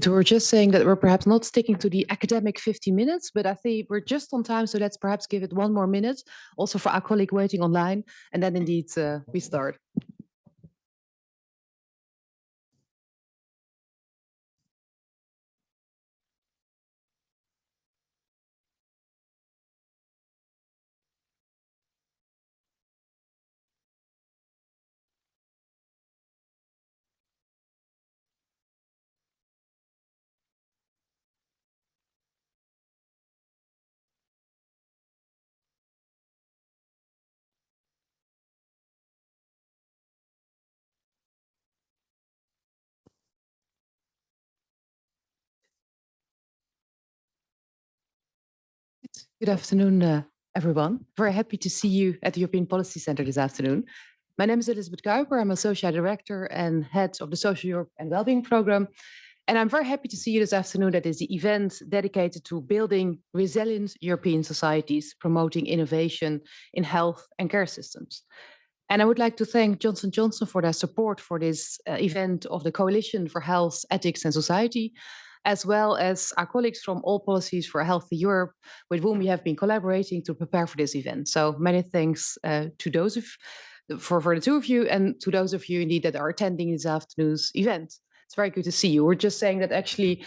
We're just saying that we're perhaps not sticking to the academic 50 minutes, but I think we're just on time. So let's perhaps give it 1 more minute, also for our colleague waiting online. And then indeed we start. Good afternoon, everyone. Very happy to see you at the European Policy Center this afternoon. My name is Elizabeth Kuiper. I'm Associate Director and Head of the Social Europe and Wellbeing Program. And I'm very happy to see you this afternoon. That is the event dedicated to building resilient European societies, promoting innovation in health and care systems. And I would like to thank Johnson & Johnson for their support for this event of the Coalition for Health, Ethics and Society, as well as our colleagues from All Policies for a Healthy Europe, with whom we have been collaborating to prepare for this event. So many thanks to those for the two of you, and to those of you indeed that are attending this afternoon's event. It's very good to see you. We're just saying that actually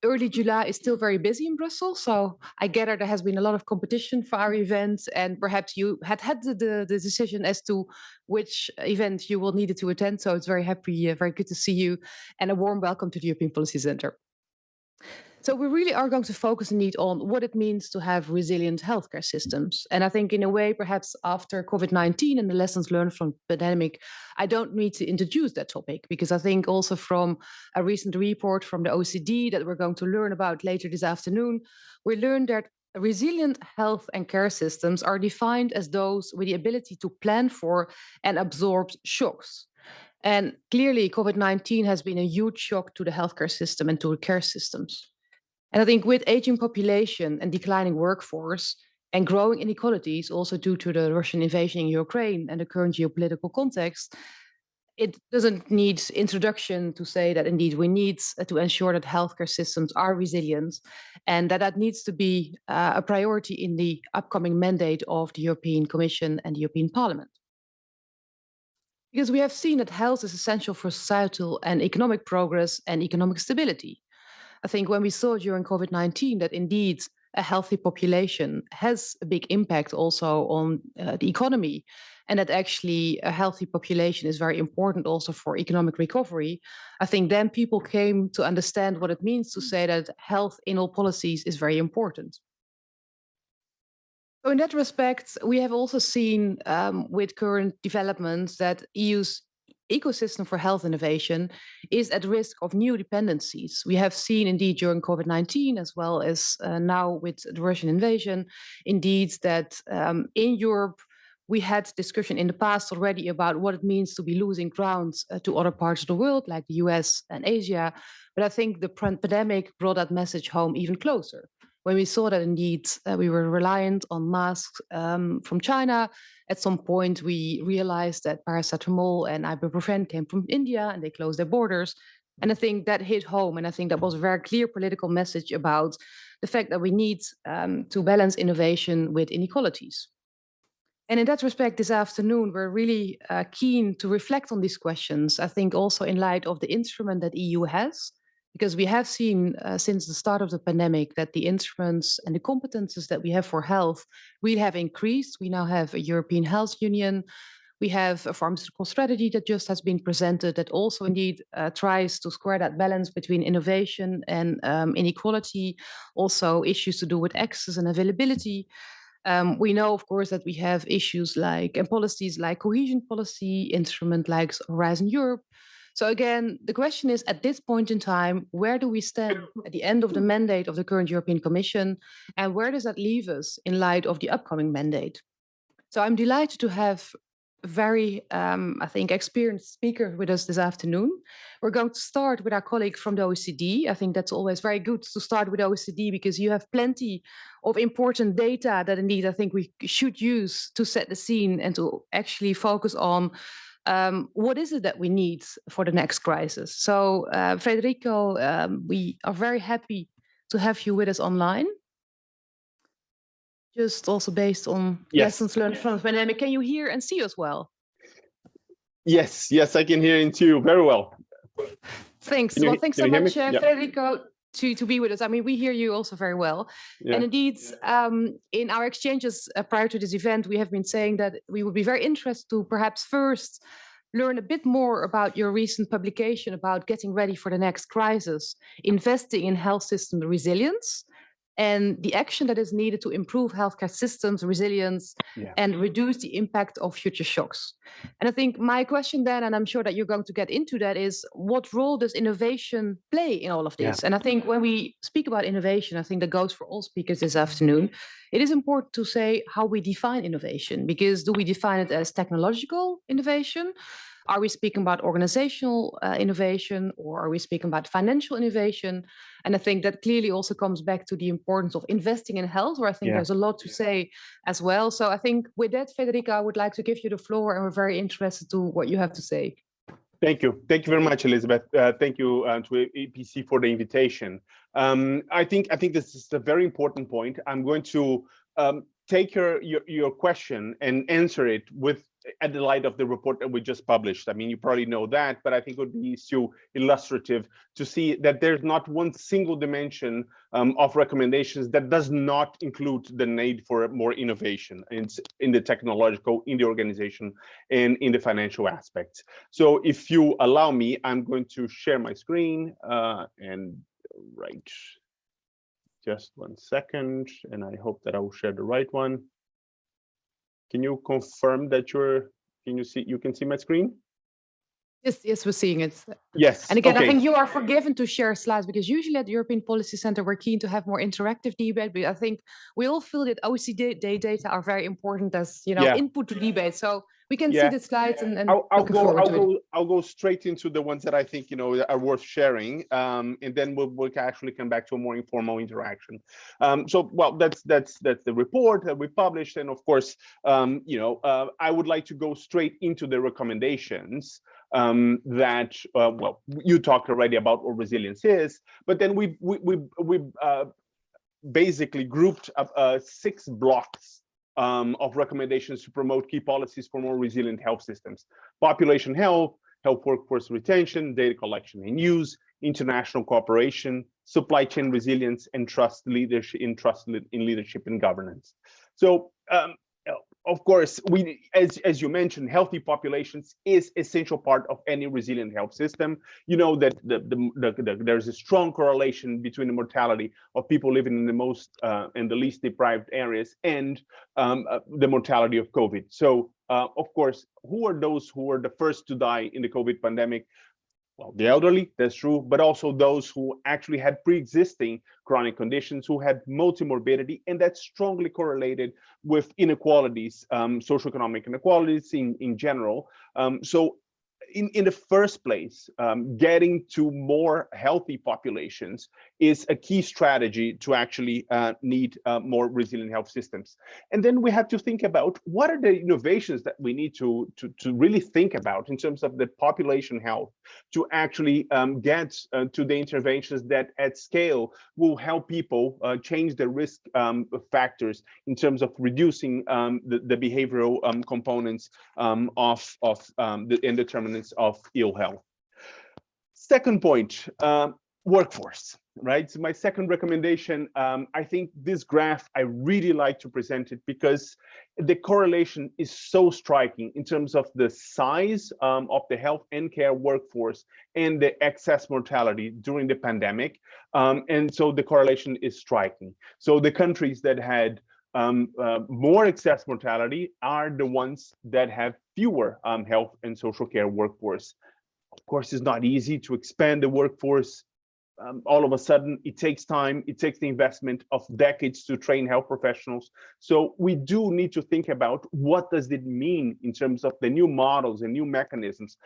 early July is still very busy in Brussels. So I gather there has been a lot of competition for our event, and perhaps you had the decision as to which event you will need to attend. So it's very good to see you, and a warm welcome to the European Policy Center. So we really are going to focus indeed on what it means to have resilient healthcare systems. And I think in a way, perhaps after COVID-19 and the lessons learned from the pandemic, I don't need to introduce that topic, because I think also from a recent report from the OECD that we're going to learn about later this afternoon, we learned that resilient health and care systems are defined as those with the ability to plan for and absorb shocks. And clearly, COVID-19 has been a huge shock to the healthcare system and to the care systems. And I think with aging population and declining workforce and growing inequalities, also due to the Russian invasion in Ukraine and the current geopolitical context, it doesn't need introduction to say that indeed we need to ensure that healthcare systems are resilient, and that needs to be a priority in the upcoming mandate of the European Commission and the European Parliament. Because we have seen that health is essential for societal and economic progress and economic stability. I think when we saw during COVID-19 that indeed a healthy population has a big impact also on the economy, and that actually a healthy population is very important also for economic recovery, I think then people came to understand what it means to say that health in all policies is very important. So in that respect, we have also seen with current developments that EU's ecosystem for health innovation is at risk of new dependencies. We have seen indeed during COVID-19, as well as now with the Russian invasion, indeed that in Europe, we had discussion in the past already about what it means to be losing ground to other parts of the world, like the US and Asia. But I think the pandemic brought that message home even closer. When we saw that indeed we were reliant on masks from China, at some point we realized that paracetamol and ibuprofen came from India and they closed their borders. And I think that hit home. And I think that was a very clear political message about the fact that we need to balance innovation with inequalities. And in that respect, this afternoon, we're really keen to reflect on these questions. I think also in light of the instrument that EU has, because we have seen since the start of the pandemic that the instruments and the competences that we have for health really have increased. We now have a European Health Union. We have a pharmaceutical strategy that just has been presented that also indeed tries to square that balance between innovation and inequality, also issues to do with access and availability. We know, of course, that we have issues like and policies like cohesion policy, instrument like Horizon Europe. So again, the question is, at this point in time, where do we stand at the end of the mandate of the current European Commission, and where does that leave us in light of the upcoming mandate? So I'm delighted to have a very, I think, experienced speaker with us this afternoon. We're going to start with our colleague from the OECD. I think that's always very good to start with OECD because you have plenty of important data that indeed I think we should use to set the scene and to actually focus on what is it that we need for the next crisis? So, Frederico, we are very happy to have you with us online. Just also based on lessons learned from the pandemic. Can you hear and see us well? Yes, I can hear you too very well. Thanks. Well, thanks so much, Frederico, to be with us. I mean, we hear you also very well. Yeah. And indeed, in our exchanges prior to this event, we have been saying that we would be very interested to perhaps first learn a bit more about your recent publication about getting ready for the next crisis, investing in health system resilience, and the action that is needed to improve healthcare systems resilience and reduce the impact of future shocks. And I think my question then, and I'm sure that you're going to get into that, is what role does innovation play in all of this? And I think when we speak about innovation, I think that goes for all speakers this afternoon, it is important to say how we define innovation, because do we define it as technological innovation? Are we speaking about organizational innovation, or are we speaking about financial innovation? And I think that clearly also comes back to the importance of investing in health, where I think there's a lot to say as well. So I think with that, Frederico, I would like to give you the floor, and we're very interested to what you have to say. Thank you very much, Elizabeth. Thank you to EPC for the invitation. I think this is a very important point. I'm going to take your question and answer it at the light of the report that we just published. I mean, you probably know that, but I think it would be so illustrative to see that there's not one single dimension of recommendations that does not include the need for more innovation in the technological, in the organization, and in the financial aspects. So if you allow me, I'm going to share my screen just 1 second, and I hope that I will share the right one. Can you confirm that you can see my screen? Yes, we're seeing it. Yes. And again, I think you are forgiven to share slides, because usually at the European Policy Center, we're keen to have more interactive debate. But I think we all feel that OECD data are very important as input to debate. So we can see the slides and I'll go straight into the ones that I think are worth sharing, and then we'll actually come back to a more informal interaction. That's the report that we published, and of course, I would like to go straight into the recommendations that you talked already about what resilience is, but then we basically grouped up 6 blocks of recommendations to promote key policies for more resilient health systems: population health, health workforce retention, data collection and use, international cooperation, supply chain resilience, and trust in leadership and governance. So of course, as you mentioned, healthy populations is essential part of any resilient health system. You know that there's a strong correlation between the mortality of people living in the most and the least deprived areas and the mortality of COVID. So of course, who are those who were the first to die in the COVID pandemic? Well, the elderly, that's true, but also those who actually had pre-existing chronic conditions, who had multimorbidity, and that's strongly correlated with inequalities, socioeconomic inequalities in general. So in the first place, getting to more healthy populations is a key strategy to actually need more resilient health systems. And then we have to think about what are the innovations that we need to really think about in terms of the population health to actually get to the interventions that at scale will help people change the risk factors in terms of reducing the behavioral components of the indeterminants of ill health. Second point, workforce, right? So my second recommendation, I think this graph, I really like to present it because the correlation is so striking in terms of the size of the health and care workforce and the excess mortality during the pandemic. And so the correlation is striking. So the countries that had more excess mortality are the ones that have fewer health and social care workforce. Of course, it's not easy to expand the workforce. All of a sudden, it takes time, it takes the investment of decades to train health professionals. So we do need to think about what does it mean in terms of the new models and new mechanisms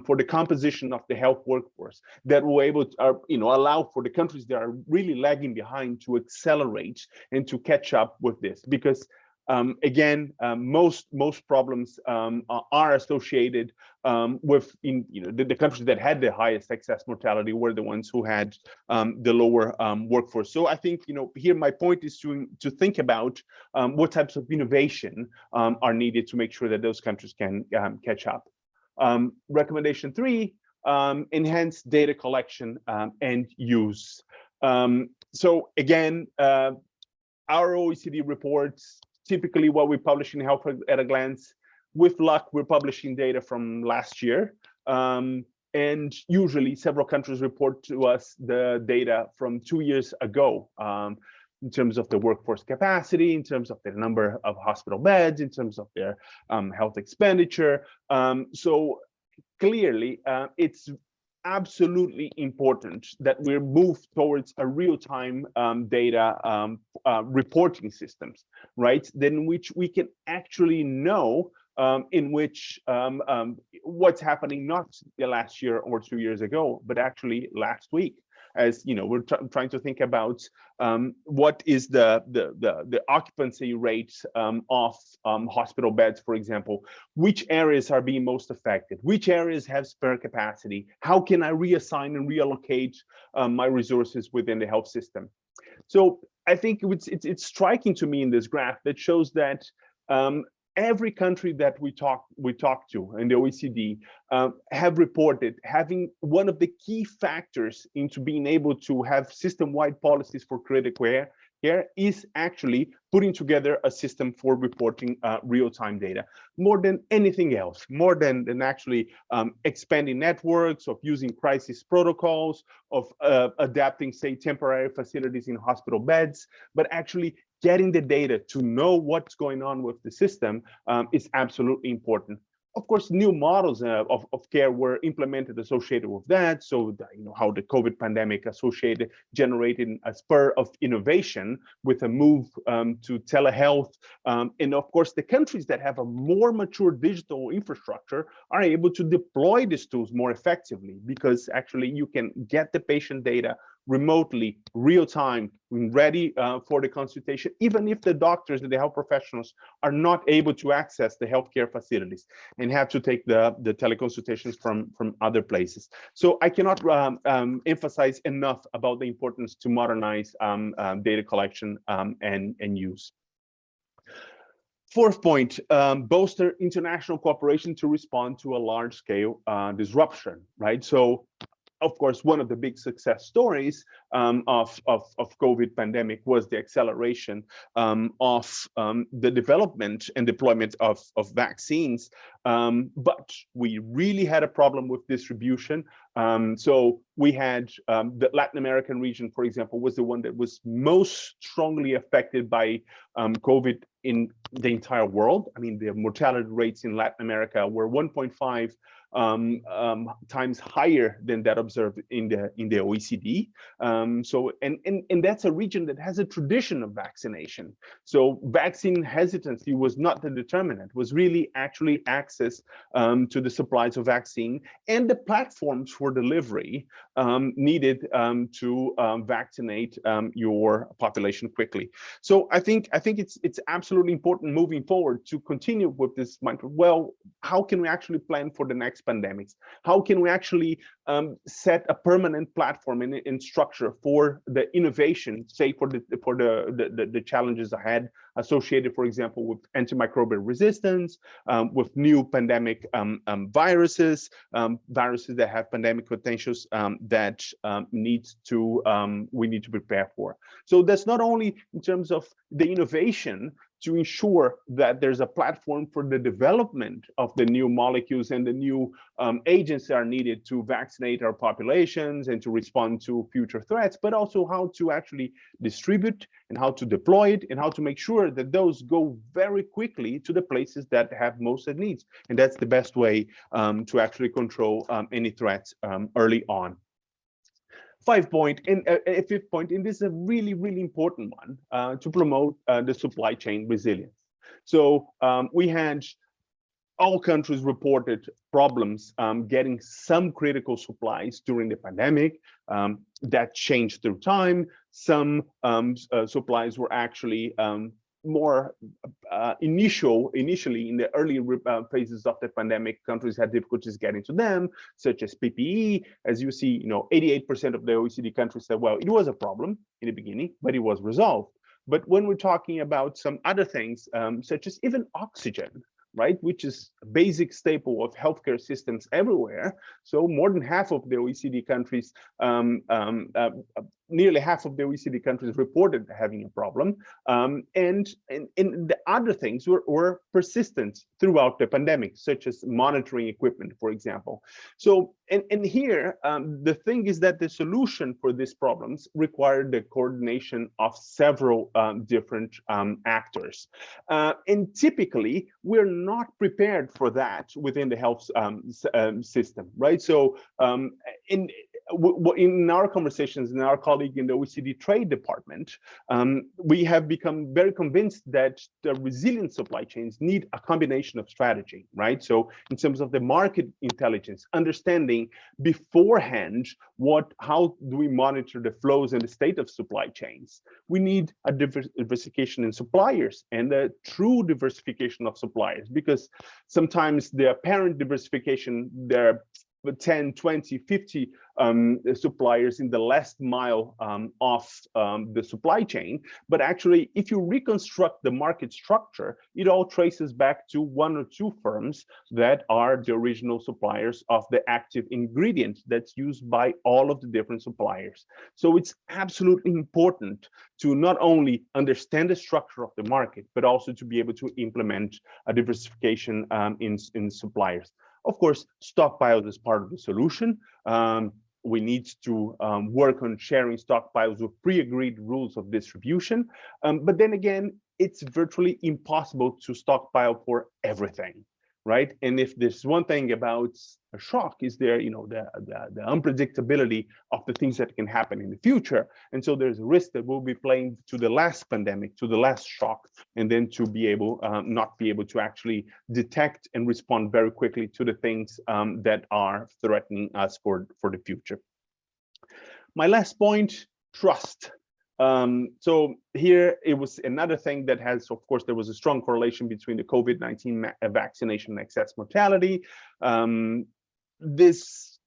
for the composition of the health workforce that will able to, allow for the countries that are really lagging behind to accelerate and to catch up with this. Because Again, most problems are associated with the countries that had the highest excess mortality were the ones who had the lower workforce. So I think here my point is to think about what types of innovation are needed to make sure that those countries can catch up. Recommendation 3, enhance data collection and use. So again, our OECD reports, typically what we publish in Health at a Glance, with luck, we're publishing data from last year. And usually several countries report to us the data from 2 years ago, in terms of the workforce capacity, in terms of the number of hospital beds, in terms of their health expenditure. So clearly, it's absolutely important that we move towards a real-time data reporting systems, right? Then which we can actually know in which what's happening not the last year or 2 years ago, but actually last week. As we're trying to think about what is the occupancy rate of hospital beds, for example. Which areas are being most affected? Which areas have spare capacity? How can I reassign and reallocate my resources within the health system? So I think it's striking to me in this graph that shows that every country that we talk to in the OECD have reported having one of the key factors into being able to have system-wide policies for critical care is actually putting together a system for reporting real-time data. More than anything else, more than actually expanding networks, of using crisis protocols, of adapting, say, temporary facilities in hospital beds, but actually getting the data to know what's going on with the system is absolutely important. Of course, new models of care were implemented associated with that. So, how the COVID pandemic generated a spur of innovation with a move to telehealth. And of course, the countries that have a more mature digital infrastructure are able to deploy these tools more effectively, because actually you can get the patient data remotely, real time, ready for the consultation, even if the doctors and the health professionals are not able to access the healthcare facilities and have to take the teleconsultations from other places. So I cannot emphasize enough about the importance to modernize data collection and use. Fourth point, bolster international cooperation to respond to a large-scale disruption, right? So, of course, one of the big success stories of COVID pandemic was the acceleration of the development and deployment of vaccines. But we really had a problem with distribution. So we had the Latin American region, for example, was the one that was most strongly affected by COVID in the entire world. I mean, the mortality rates in Latin America were 1.5 times higher than that observed in the OECD. So that's a region that has a tradition of vaccination. So vaccine hesitancy was not the determinant, was really actually access to the supplies of vaccine and the platforms for delivery needed to vaccinate your population quickly. So I think it's absolutely important moving forward to continue with this mindset. Well, how can we actually plan for the next pandemics? How can we actually set a permanent platform and structure for the innovation, say for the challenges ahead associated, for example, with antimicrobial resistance, with new pandemic viruses that have pandemic potentials that we need to prepare for. So that's not only in terms of the innovation to ensure that there's a platform for the development of the new molecules and the new agents that are needed to vaccinate our populations and to respond to future threats, but also how to actually distribute and how to deploy it and how to make sure that those go very quickly to the places that have most needs. And that's the best way to actually control any threats early on. Fifth point, and this is a really, really important one to promote the supply chain resilience. So we had all countries reported problems getting some critical supplies during the pandemic. That changed through time. Some supplies were actually more initially in the early phases of the pandemic, countries had difficulties getting to them, such as PPE. As you see, 88% of the OECD countries said, well, it was a problem in the beginning, but it was resolved. But when we're talking about some other things, such as even oxygen, right, which is a basic staple of healthcare systems everywhere. So more than half of the OECD countries, nearly half of the OECD countries reported having a problem. And the other things were persistent throughout the pandemic, such as monitoring equipment, for example. So, and here, the thing is that the solution for these problems required the coordination of several different actors. And typically, we're not prepared for that within the health system, right? So in our conversations, in our colleague in the OECD Trade Department, we have become very convinced that the resilient supply chains need a combination of strategy, right? So in terms of the market intelligence, understanding beforehand how do we monitor the flows and the state of supply chains. We need a diversification in suppliers and a true diversification of suppliers, because sometimes the apparent diversification, there 10, 20, 50 suppliers in the last mile of the supply chain. But actually, if you reconstruct the market structure, it all traces back to one or two firms that are the original suppliers of the active ingredient that's used by all of the different suppliers. So it's absolutely important to not only understand the structure of the market, but also to be able to implement a diversification in suppliers. Of course, stockpiles is part of the solution. We need to work on sharing stockpiles with pre-agreed rules of distribution. But then again, it's virtually impossible to stockpile for everything, right? And if there's one thing about a shock, is there, the unpredictability of the things that can happen in the future. And so there's a risk that we'll be playing to the last pandemic, to the last shock, and then to be able, not be able to actually detect and respond very quickly to the things that are threatening us for the future. My last point, trust. So here it was another thing that has, of course, there was a strong correlation between the COVID-19 vaccination and excess mortality. This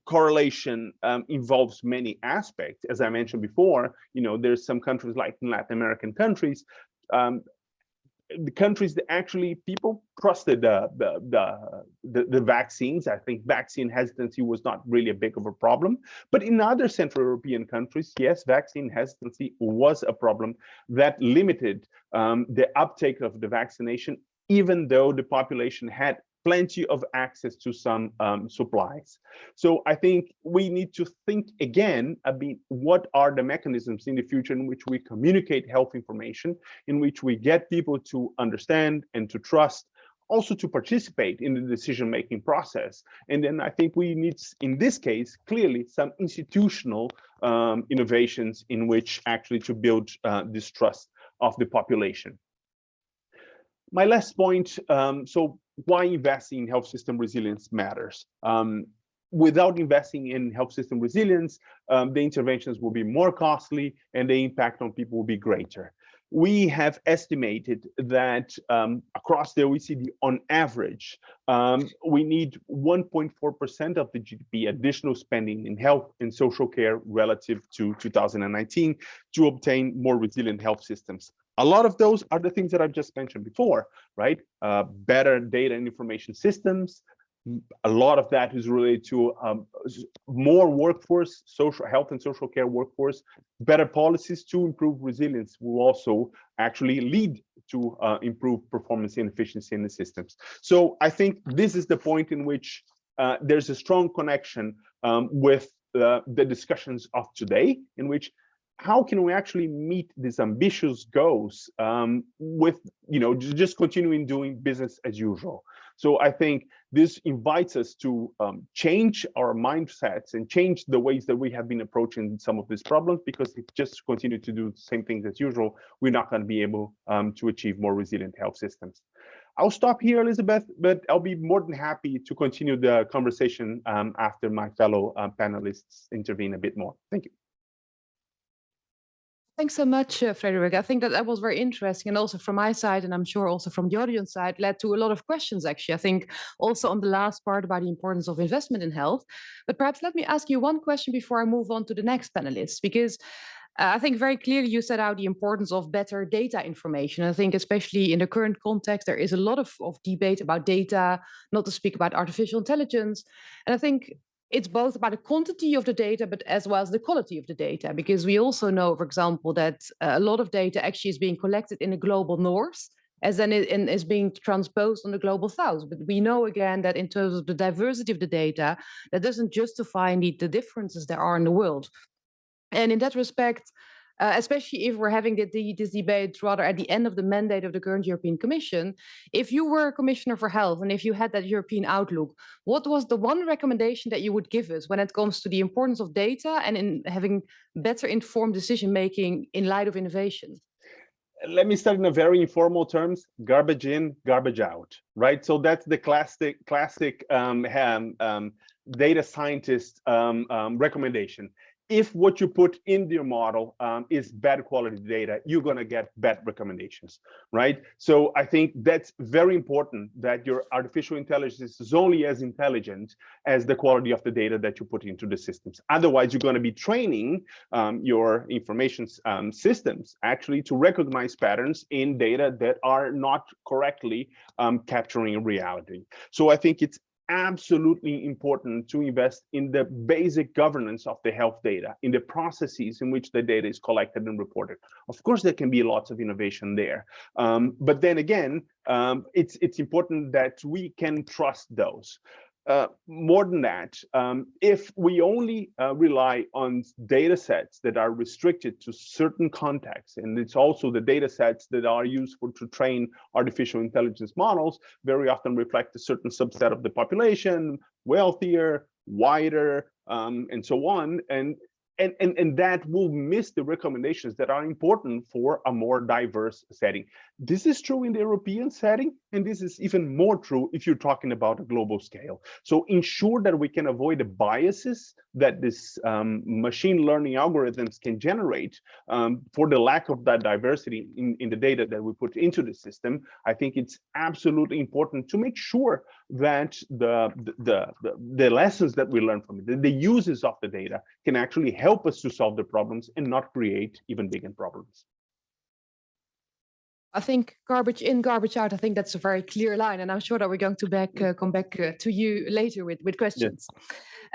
correlation involves many aspects. As I mentioned before, there's some countries like in Latin American countries, the countries that actually people trusted the vaccines. I think vaccine hesitancy was not really a big of a problem. But in other Central European countries, yes, vaccine hesitancy was a problem that limited the uptake of the vaccination, even though the population had plenty of access to some supplies. So I think we need to think again about what are the mechanisms in the future in which we communicate health information, in which we get people to understand and to trust, also to participate in the decision-making process. And then I think we need, in this case, clearly some institutional innovations in which actually to build this trust of the population. My last point, so why investing in health system resilience matters. Without investing in health system resilience, the interventions will be more costly and the impact on people will be greater. We have estimated that across the OECD, on average, we need 1.4% of the GDP additional spending in health and social care relative to 2019 to obtain more resilient health systems. A lot of those are the things that I've just mentioned before, right? Better data and information systems. A lot of that is related to more workforce, social health and social care workforce. Better policies to improve resilience will also actually lead to improved performance and efficiency in the systems. So I think this is the point in which there's a strong connection with the discussions of today, in which how can we actually meet these ambitious goals with, just continuing doing business as usual? So I think this invites us to change our mindsets and change the ways that we have been approaching some of these problems, because if just continue to do the same things as usual, we're not going to be able to achieve more resilient health systems. I'll stop here, Elizabeth, but I'll be more than happy to continue the conversation after my fellow panelists intervene a bit more. Thank you. Thanks so much, Frederico. I think that that was very interesting, and also from my side, and I'm sure also from the audience side, led to a lot of questions, actually. I think also on the last part about the importance of investment in health. But perhaps let me ask you one question before I move on to the next panelist, because I think very clearly you set out the importance of better data information. I think especially in the current context, there is a lot of debate about data, not to speak about artificial intelligence. And I think it's both about the quantity of the data, but as well as the quality of the data, because we also know, for example, that a lot of data actually is being collected in the global north, as then it is being transposed on the global south. But we know again that in terms of the diversity of the data, that doesn't justify indeed the differences there are in the world. And in that respect, especially if we're having this debate rather at the end of the mandate of the current European Commission, if you were a commissioner for health and if you had that European outlook, what was the one recommendation that you would give us when it comes to the importance of data and in having better informed decision making in light of innovation? Let me start in a very informal terms: garbage in, garbage out, right? So that's the classic data scientist recommendation. If what you put in your model is bad quality data, you're going to get bad recommendations, right? So I think that's very important, that your artificial intelligence is only as intelligent as the quality of the data that you put into the systems. Otherwise, you're going to be training your information systems actually to recognize patterns in data that are not correctly capturing reality. So I think it's absolutely important to invest in the basic governance of the health data, in the processes in which the data is collected and reported. Of course, there can be lots of innovation there, but then again, it's important that we can trust those. More than that, if we only rely on data sets that are restricted to certain contexts, and it's also the data sets that are used to train artificial intelligence models, very often reflect a certain subset of the population, wealthier, wider, and so on. And that will miss the recommendations that are important for a more diverse setting. This is true in the European setting, and this is even more true if you're talking about a global scale. So ensure that we can avoid the biases that this machine learning algorithms can generate for the lack of that diversity in the data that we put into the system. I think it's absolutely important to make sure that the lessons that we learn from it, the uses of the data, can actually help us to solve the problems and not create even bigger problems. I think garbage in, garbage out, I think that's a very clear line. And I'm sure that we're going to come back to you later with questions.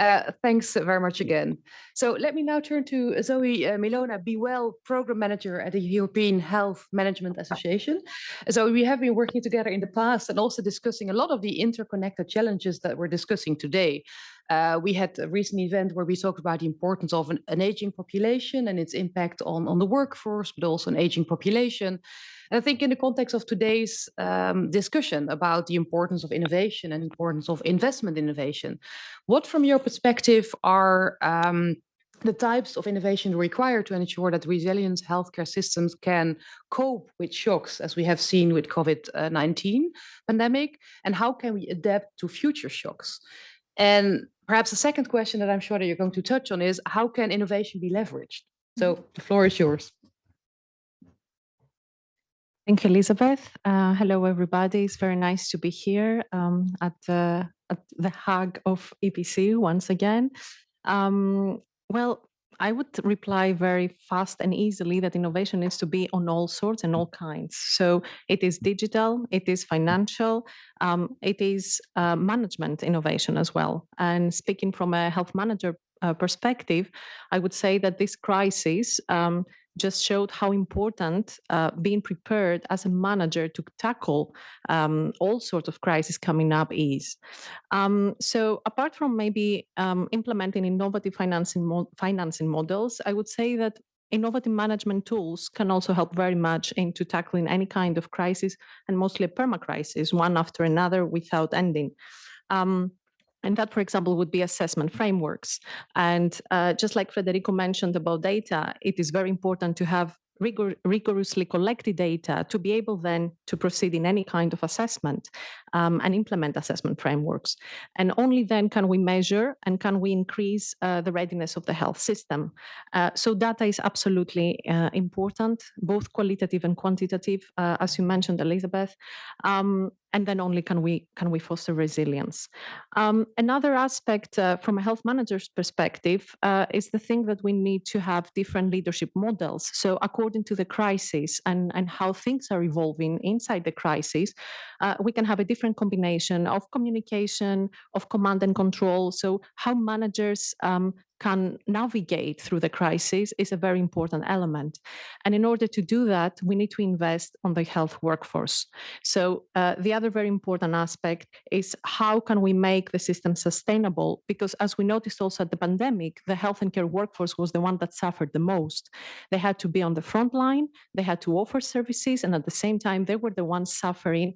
Yes. Thanks very much again. So let me now turn to Zoe Mylona, BeWell Program Manager at the European Health Management Association. So we have been working together in the past and also discussing a lot of the interconnected challenges that we're discussing today. We had a recent event where we talked about the importance of an aging population and its impact on the workforce, but also an aging population. And I think in the context of today's discussion about the importance of innovation and importance of investment in innovation, what from your perspective are the types of innovation required to ensure that resilient healthcare systems can cope with shocks, as we have seen with COVID-19 pandemic, and how can we adapt to future shocks? And perhaps the second question that I'm sure that you're going to touch on is, how can innovation be leveraged? So the floor is yours. Thank you, Elizabeth. Hello, everybody. It's very nice to be here at the hug of EPC once again. Well, I would reply very fast and easily that innovation needs to be on all sorts and all kinds. So it is digital, it is financial, it is management innovation as well. And speaking from a health manager perspective, I would say that this crisis just showed how important being prepared as a manager to tackle all sorts of crises coming up is. So apart from maybe implementing innovative financing models, I would say that innovative management tools can also help very much into tackling any kind of crisis, and mostly a permacrisis, one after another without ending. And that, for example, would be assessment frameworks. And just like Frederico mentioned about data, it is very important to have rigorously collected data to be able then to proceed in any kind of assessment and implement assessment frameworks. And only then can we measure and can we increase the readiness of the health system. So data is absolutely important, both qualitative and quantitative, as you mentioned, Elizabeth. And then only can we foster resilience. Another aspect from a health manager's perspective is the thing that we need to have different leadership models. So according to the crisis and how things are evolving inside the crisis, we can have a different combination of communication, of command and control. So how managers can navigate through the crisis is a very important element. And in order to do that, we need to invest on the health workforce. So the other very important aspect is how can we make the system sustainable? Because as we noticed also at the pandemic, the health and care workforce was the one that suffered the most. They had to be on the front line, they had to offer services, and at the same time, they were the ones suffering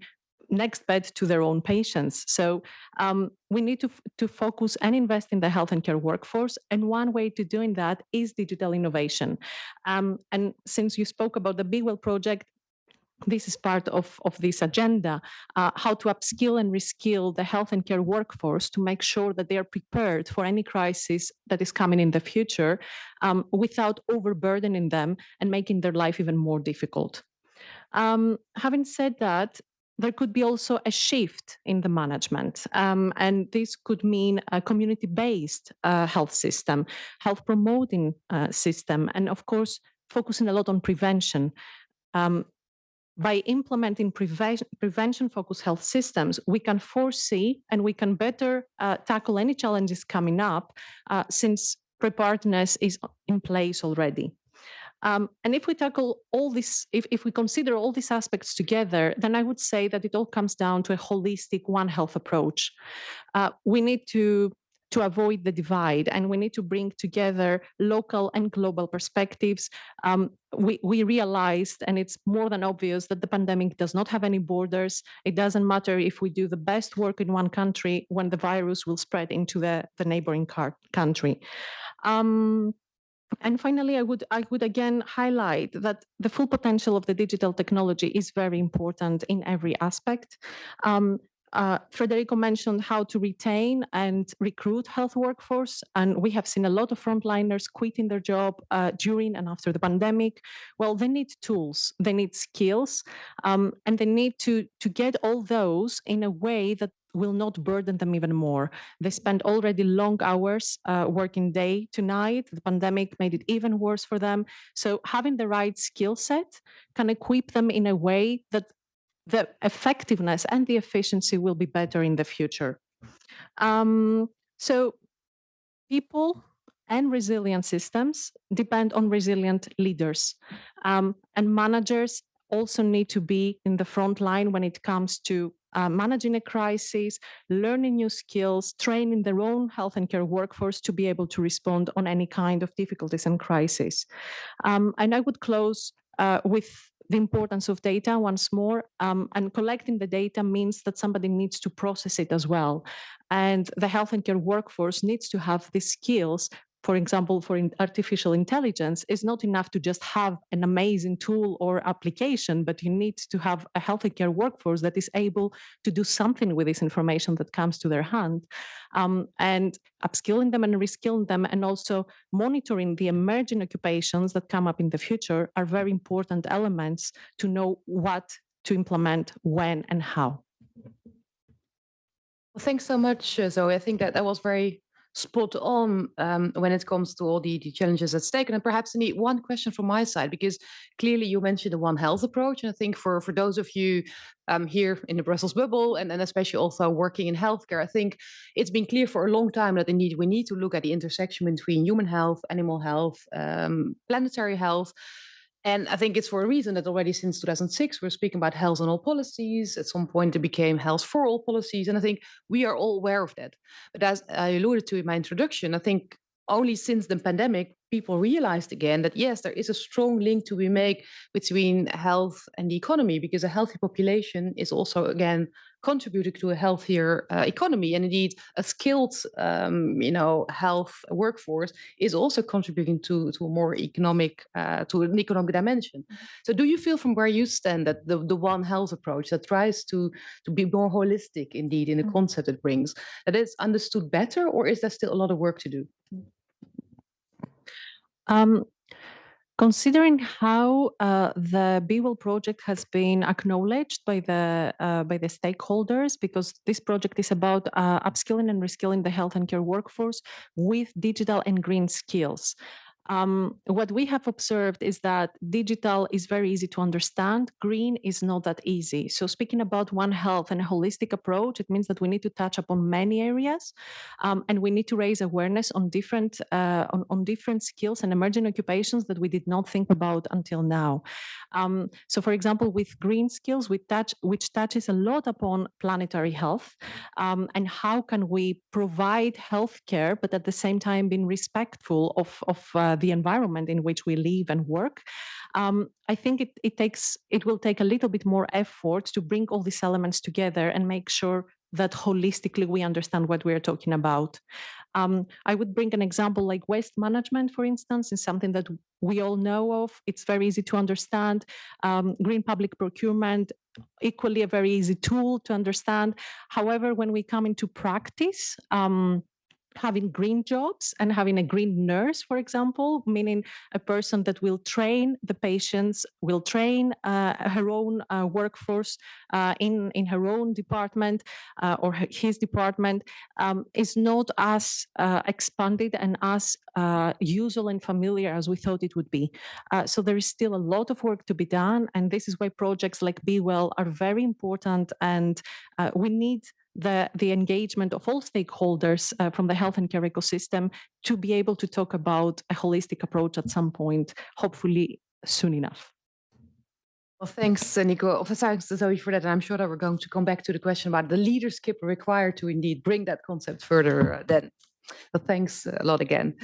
next bed to their own patients. So we need to focus and invest in the health and care workforce. And one way to doing that is digital innovation. And since you spoke about the BeWell project, this is part of this agenda, how to upskill and reskill the health and care workforce to make sure that they are prepared for any crisis that is coming in the future without overburdening them and making their life even more difficult. Having said that, there could be also a shift in the management, and this could mean a community-based health system, health promoting system, and of course, focusing a lot on prevention. By implementing prevention-focused health systems, we can foresee and we can better tackle any challenges coming up since preparedness is in place already. And if we tackle all this, if we consider all these aspects together, then I would say that it all comes down to a holistic One Health approach. We need to avoid the divide, and we need to bring together local and global perspectives. We realized, and it's more than obvious, that the pandemic does not have any borders. It doesn't matter if we do the best work in one country when the virus will spread into the neighboring country. And finally, I would again highlight that the full potential of the digital technology is very important in every aspect. Frederico mentioned how to retain and recruit health workforce, and we have seen a lot of frontliners quitting their job during and after the pandemic. Well, they need tools, they need skills, and they need to get all those in a way that will not burden them even more. They spend already long hours working day to night. The pandemic made it even worse for them. So having the right skill set can equip them in a way that the effectiveness and the efficiency will be better in the future. So people and resilient systems depend on resilient leaders. And managers also need to be in the front line when it comes to managing a crisis, learning new skills, training their own health and care workforce to be able to respond on any kind of difficulties and crisis. And I would close with the importance of data once more, and collecting the data means that somebody needs to process it as well. And the health and care workforce needs to have the skills. For example, for artificial intelligence, it's not enough to just have an amazing tool or application, but you need to have a healthcare workforce that is able to do something with this information that comes to their hand. And upskilling them and reskilling them, and also monitoring the emerging occupations that come up in the future are very important elements to know what to implement, when, and how. Well, thanks so much, Zoe. I think that was very spot on when it comes to all the challenges at stake. And perhaps I need one question from my side, because clearly you mentioned the One Health approach. And I think for those of you here in the Brussels bubble, and especially also working in healthcare, I think it's been clear for a long time that indeed we need to look at the intersection between human health, animal health, planetary health. And I think it's for a reason that already since 2006, we're speaking about health on all policies. At some point, it became health for all policies. And I think we are all aware of that. But as I alluded to in my introduction, I think only since the pandemic, people realized again that yes, there is a strong link to be made between health and the economy, because a healthy population is also again contributing to a healthier economy, and indeed a skilled health workforce is also contributing to a more economic to an economic dimension. So do you feel from where you stand that the One Health approach that tries to be more holistic indeed in the concept it brings, that is understood better, or is there still a lot of work to do? Considering how the BeWell project has been acknowledged by the stakeholders, because this project is about upskilling and reskilling the health and care workforce with digital and green skills. What we have observed is that digital is very easy to understand. Green is not that easy. So speaking about One Health and a holistic approach, it means that we need to touch upon many areas, and we need to raise awareness on different skills and emerging occupations that we did not think about until now. So for example, with green skills, which touches a lot upon planetary health, and how can we provide healthcare, but at the same time being respectful of the environment in which we live and work. I think it will take a little bit more effort to bring all these elements together and make sure that holistically we understand what we're talking about. I would bring an example like waste management, for instance, is something that we all know of. It's very easy to understand. Green public procurement, equally a very easy tool to understand. However, when we come into practice, having green jobs and having a green nurse, for example, meaning a person that will train the patients, will train her own workforce in her own department or his department, is not as expanded and as usual and familiar as we thought it would be. So there is still a lot of work to be done, and this is why projects like BeWell are very important, and we need the engagement of all stakeholders from the health and care ecosystem to be able to talk about a holistic approach at some point, hopefully soon enough. Well, thanks, Nicole. Thanks, Zoe, for that. And I'm sure that we're going to come back to the question about the leadership required to indeed bring that concept further then. So thanks a lot again.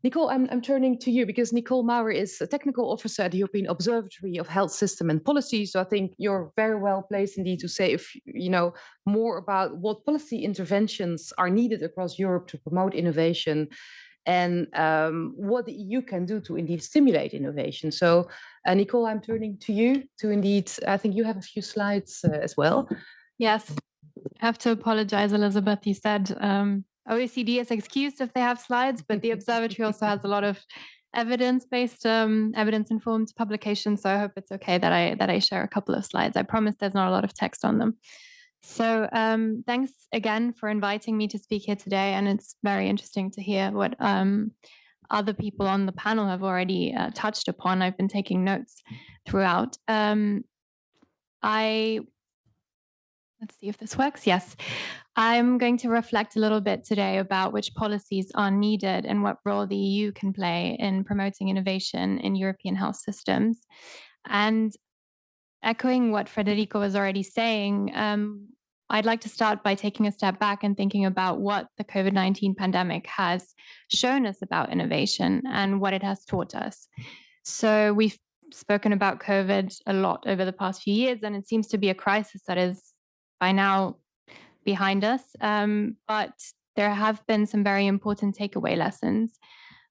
Nicole, I'm turning to you because Nicole Maurer is a technical officer at the European Observatory of Health System and Policy. So I think you're very well placed indeed to say more about what policy interventions are needed across Europe to promote innovation and what the EU can do to indeed stimulate innovation. So Nicole, I'm turning to you to indeed, I think you have a few slides as well. Yes, I have to apologize, Elizabeth. You said OECD is excused if they have slides, but the observatory also has a lot of evidence-based, evidence-informed publications. So I hope it's okay that I share a couple of slides. I promise there's not a lot of text on them. So thanks again for inviting me to speak here today, and it's very interesting to hear what other people on the panel have already touched upon. I've been taking notes throughout. Let's see if this works. Yes. I'm going to reflect a little bit today about which policies are needed and what role the EU can play in promoting innovation in European health systems. And echoing what Frederico was already saying, I'd like to start by taking a step back and thinking about what the COVID-19 pandemic has shown us about innovation and what it has taught us. So we've spoken about COVID a lot over the past few years, and it seems to be a crisis that is by now behind us. But there have been some very important takeaway lessons.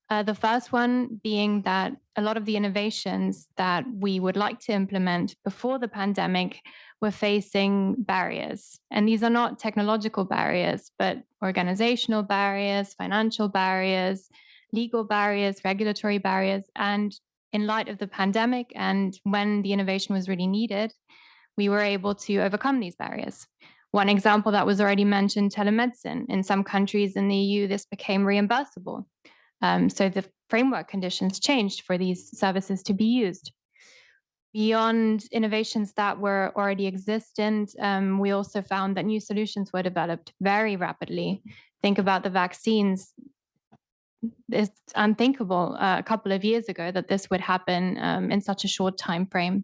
The first one being that a lot of the innovations that we would like to implement before the pandemic were facing barriers. And these are not technological barriers, but organizational barriers, financial barriers, legal barriers, regulatory barriers. And in light of the pandemic and when the innovation was really needed, we were able to overcome these barriers. One example that was already mentioned, telemedicine. In some countries in the EU, this became reimbursable. So the framework conditions changed for these services to be used. Beyond innovations that were already existent, we also found that new solutions were developed very rapidly. Think about the vaccines. It's unthinkable a couple of years ago that this would happen in such a short time frame.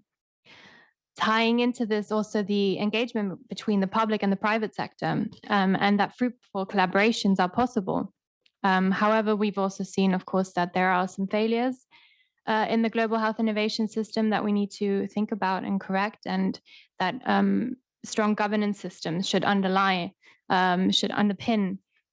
Tying into this also the engagement between the public and the private sector, and that fruitful collaborations are possible. However, we've also seen, of course, that there are some failures in the global health innovation system that we need to think about and correct, and that strong governance systems should underpin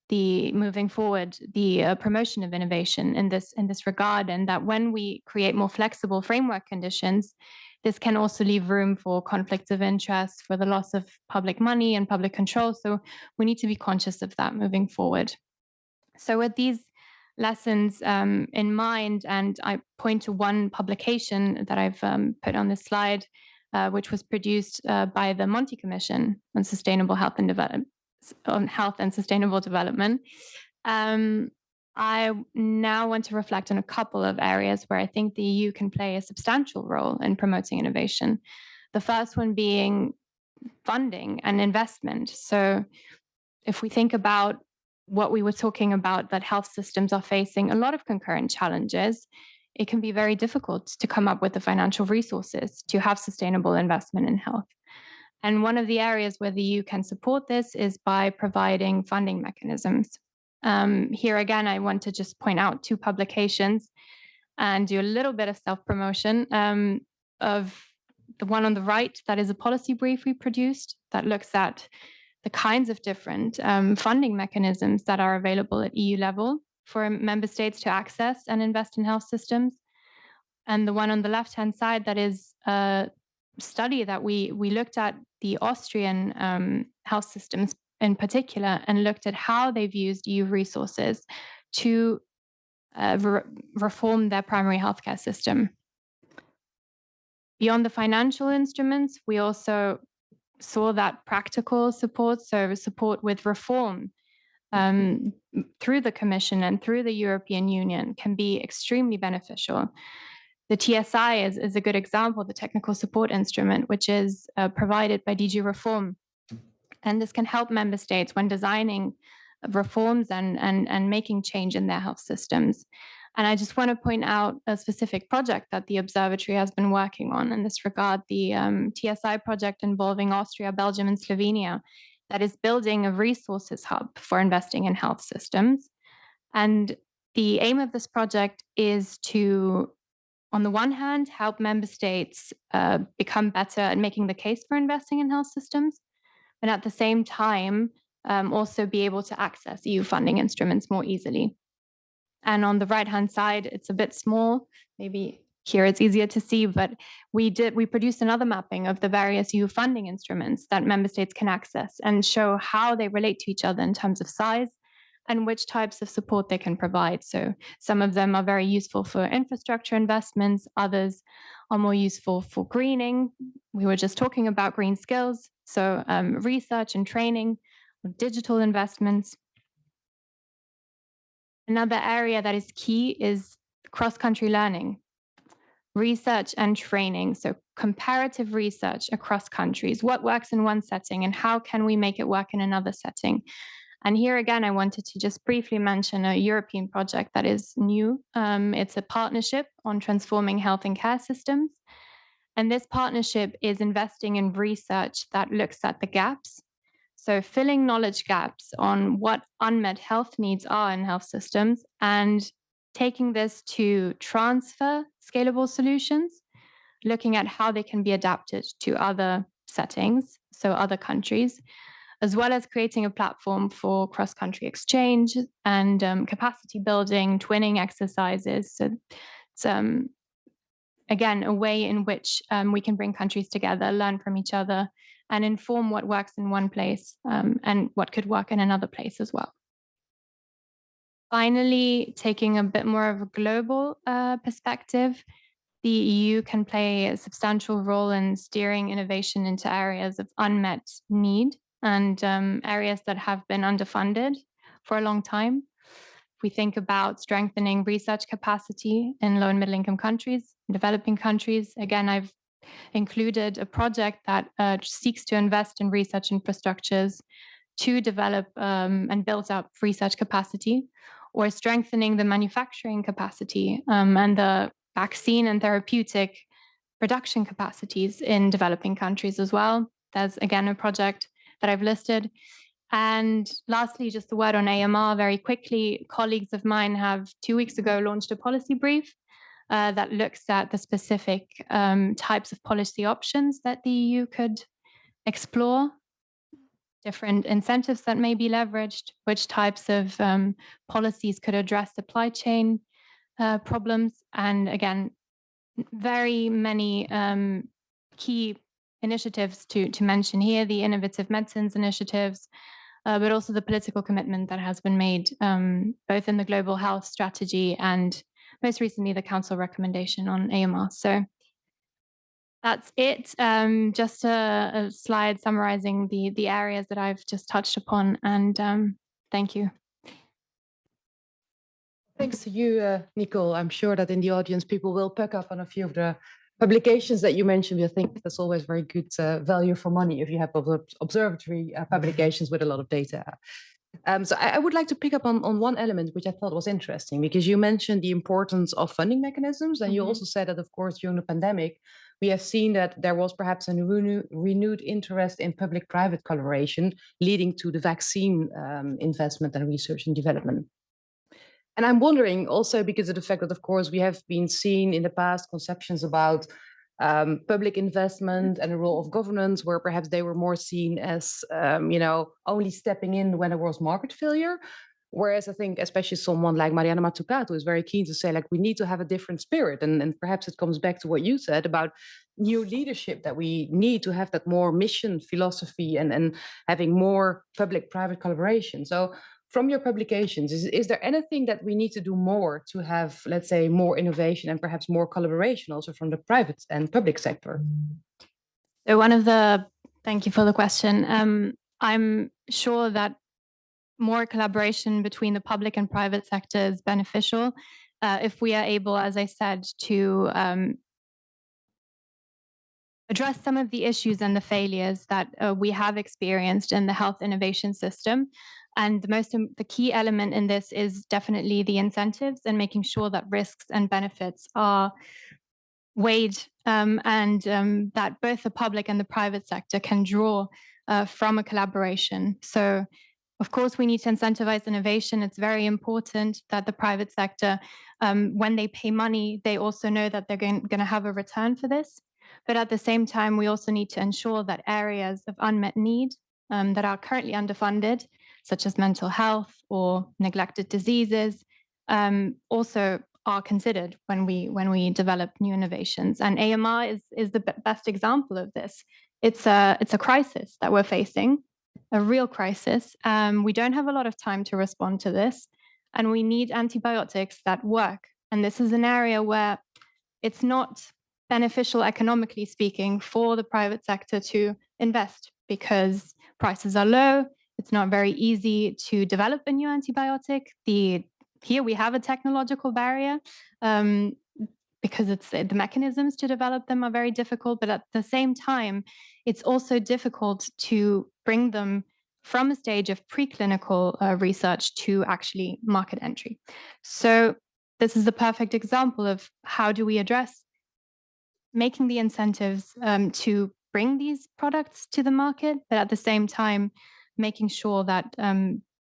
the moving forward, the promotion of innovation in this regard, and that when we create more flexible framework conditions, this can also leave room for conflicts of interest, for the loss of public money and public control. So we need to be conscious of that moving forward. So with these lessons in mind, and I point to one publication that I've put on this slide, which was produced by the Monti Commission on Sustainable Health and Development, on Health and Sustainable Development. I now want to reflect on a couple of areas where I think the EU can play a substantial role in promoting innovation. The first one being funding and investment. So if we think about what we were talking about, that health systems are facing a lot of concurrent challenges, it can be very difficult to come up with the financial resources to have sustainable investment in health. And one of the areas where the EU can support this is by providing funding mechanisms. Here again, I want to just point out two publications and do a little bit of self-promotion of the one on the right. That is a policy brief we produced that looks at the kinds of different funding mechanisms that are available at EU level for member states to access and invest in health systems. And the one on the left-hand side, that is a study that we looked at the Austrian health systems in particular, and looked at how they've used EU resources to reform their primary healthcare system. Beyond the financial instruments, we also saw that practical support, so support with reform through the Commission and through the European Union, can be extremely beneficial. The TSI is a good example, the technical support instrument, which is provided by DG Reform. And this can help member states when designing reforms and making change in their health systems. And I just want to point out a specific project that the Observatory has been working on in this regard, the TSI project involving Austria, Belgium, and Slovenia, that is building a resources hub for investing in health systems. And the aim of this project is to, on the one hand, help member states become better at making the case for investing in health systems, but at the same time, also be able to access EU funding instruments more easily. And on the right-hand side, it's a bit small. Maybe here it's easier to see, but we produced another mapping of the various EU funding instruments that member states can access and show how they relate to each other in terms of size and which types of support they can provide. So some of them are very useful for infrastructure investments, others are more useful for greening. We were just talking about green skills, so research and training, digital investments. Another area that is key is cross-country learning, research and training. So comparative research across countries, what works in one setting and how can we make it work in another setting? And here again, I wanted to just briefly mention a European project that is new. It's a partnership on transforming health and care systems. And this partnership is investing in research that looks at the gaps. So filling knowledge gaps on what unmet health needs are in health systems and taking this to transfer scalable solutions, looking at how they can be adapted to other settings, so other countries, as well as creating a platform for cross-country exchange and capacity building, twinning exercises. So it's, again, a way in which we can bring countries together, learn from each other, and inform what works in one place and what could work in another place as well. Finally, taking a bit more of a global perspective, the EU can play a substantial role in steering innovation into areas of unmet need and areas that have been underfunded for a long time. If we think about strengthening research capacity in low and middle income countries, developing countries, again, I've included a project that seeks to invest in research infrastructures to develop and build up research capacity, or strengthening the manufacturing capacity and the vaccine and therapeutic production capacities in developing countries as well. There's again a project that I've listed. And lastly, just a word on AMR very quickly. Colleagues of mine have 2 weeks ago launched a policy brief that looks at the specific types of policy options that the EU could explore, different incentives that may be leveraged, which types of policies could address supply chain problems, and again, very many key initiatives to mention here, the innovative medicines initiatives, but also the political commitment that has been made both in the global health strategy and most recently the council recommendation on AMR. So that's it. Just a slide summarizing the areas that I've just touched upon, and thank you. Thanks to you, Nicole. I'm sure that in the audience, people will pick up on a few of the publications that you mentioned. I think that's always very good value for money if you have observatory publications with a lot of data. So I would like to pick up on one element which I thought was interesting, because you mentioned the importance of funding mechanisms, and you also said that, of course, during the pandemic, we have seen that there was perhaps a renewed interest in public-private collaboration, leading to the vaccine investment and research and development. And I'm wondering also, because of the fact that, of course, we have been seeing in the past conceptions about public investment and the role of governance, where perhaps they were more seen as, only stepping in when there was market failure. Whereas I think especially someone like Mariana Mazzucato is very keen to say, like, we need to have a different spirit. And perhaps it comes back to what you said about new leadership, that we need to have that more mission philosophy and having more public-private collaboration. So from your publications, is there anything that we need to do more to have, let's say, more innovation and perhaps more collaboration also from the private and public sector? So thank you for the question. I'm sure that more collaboration between the public and private sector is beneficial if we are able, as I said, to address some of the issues and the failures that we have experienced in the health innovation system. And the key element in this is definitely the incentives and making sure that risks and benefits are weighed and that both the public and the private sector can draw from a collaboration. So, of course, we need to incentivize innovation. It's very important that the private sector, when they pay money, they also know that they're going to have a return for this. But at the same time, we also need to ensure that areas of unmet need that are currently underfunded, such as mental health or neglected diseases, also are considered when we develop new innovations. And AMR is the best example of this. It's a crisis that we're facing, a real crisis. We don't have a lot of time to respond to this, and we need antibiotics that work. And this is an area where it's not beneficial economically speaking for the private sector to invest because prices are low. It's not very easy to develop a new antibiotic. Here we have a technological barrier because the mechanisms to develop them are very difficult, but at the same time, it's also difficult to bring them from a stage of preclinical research to actually market entry. So this is a perfect example of how do we address making the incentives to bring these products to the market, but at the same time, making sure that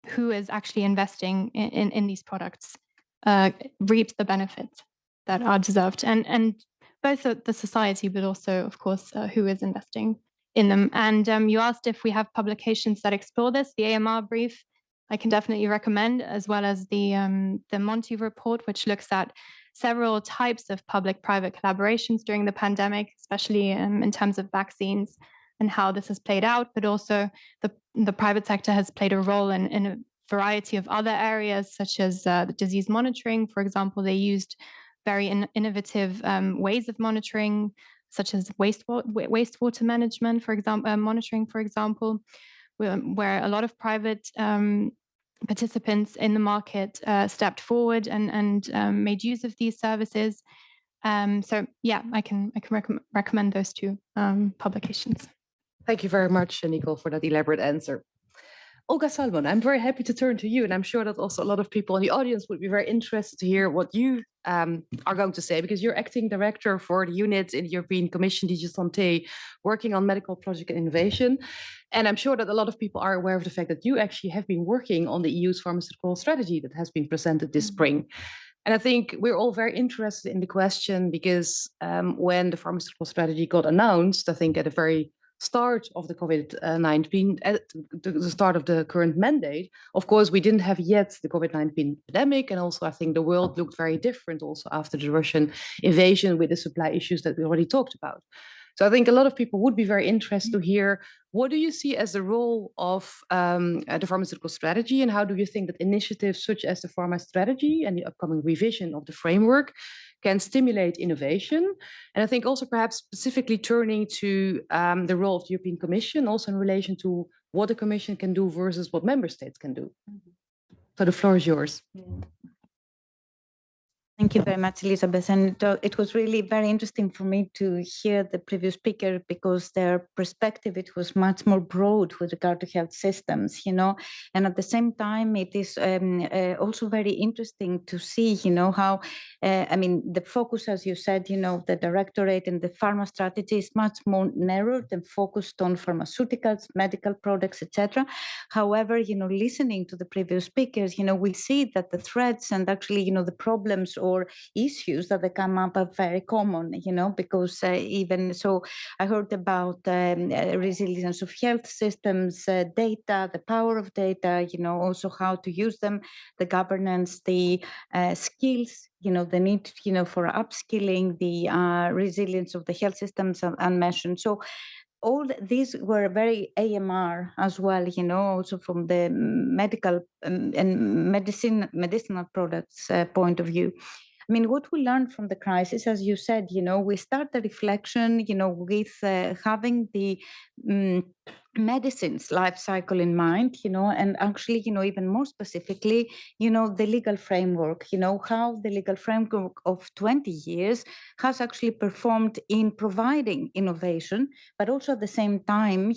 who is actually investing in these products reaps the benefits that are deserved, and both the society, but also, of course, who is investing in them. And you asked if we have publications that explore this. The AMR brief, I can definitely recommend, as well as the Monti report, which looks at several types of public-private collaborations during the pandemic, especially in terms of vaccines and how this has played out, but also the private sector has played a role in a variety of other areas, such as the disease monitoring. For example, they used very innovative ways of monitoring, such as wastewater management, for example, monitoring, for example, where a lot of private participants in the market stepped forward and made use of these services. So yeah, I can recommend those two publications. Thank you very much, Nicole, for that elaborate answer. Olga Salmon, I'm very happy to turn to you, and I'm sure that also a lot of people in the audience would be very interested to hear what you are going to say, because you're acting director for the unit in the European Commission, DG SANTE, working on medical project and innovation. And I'm sure that a lot of people are aware of the fact that you actually have been working on the EU's pharmaceutical strategy that has been presented this spring. And I think we're all very interested in the question because when the pharmaceutical strategy got announced, I think at the very start of the COVID-19, at the start of the current mandate, of course, we didn't have yet the COVID-19 pandemic. And also, I think the world looked very different also after the Russian invasion with the supply issues that we already talked about. So I think a lot of people would be very interested to hear, what do you see as the role of the pharmaceutical strategy, and how do you think that initiatives such as the pharma strategy and the upcoming revision of the framework can stimulate innovation? And I think also perhaps specifically turning to the role of the European Commission, also in relation to what the Commission can do versus what member states can do. So the floor is yours. Thank you very much, Elizabeth. And it was really very interesting for me to hear the previous speaker, because their perspective, it was much more broad with regard to health systems, and at the same time, it is also very interesting to see, how, the focus, as you said, the directorate and the pharma strategy is much more narrowed and focused on pharmaceuticals, medical products, etc. However, listening to the previous speakers, we see that the threats and actually, the problems or issues that they come up are very common, because even so, I heard about resilience of health systems, data, the power of data, also how to use them, the governance, the skills, the need, for upskilling, the resilience of the health systems unmentioned. So all these were very AMR as well, also from the medical and medicinal products point of view. I mean, what we learned from the crisis, as you said, we start the reflection, with having the medicine's life cycle in mind, and actually, even more specifically, the legal framework, how the legal framework of 20 years has actually performed in providing innovation, but also at the same time,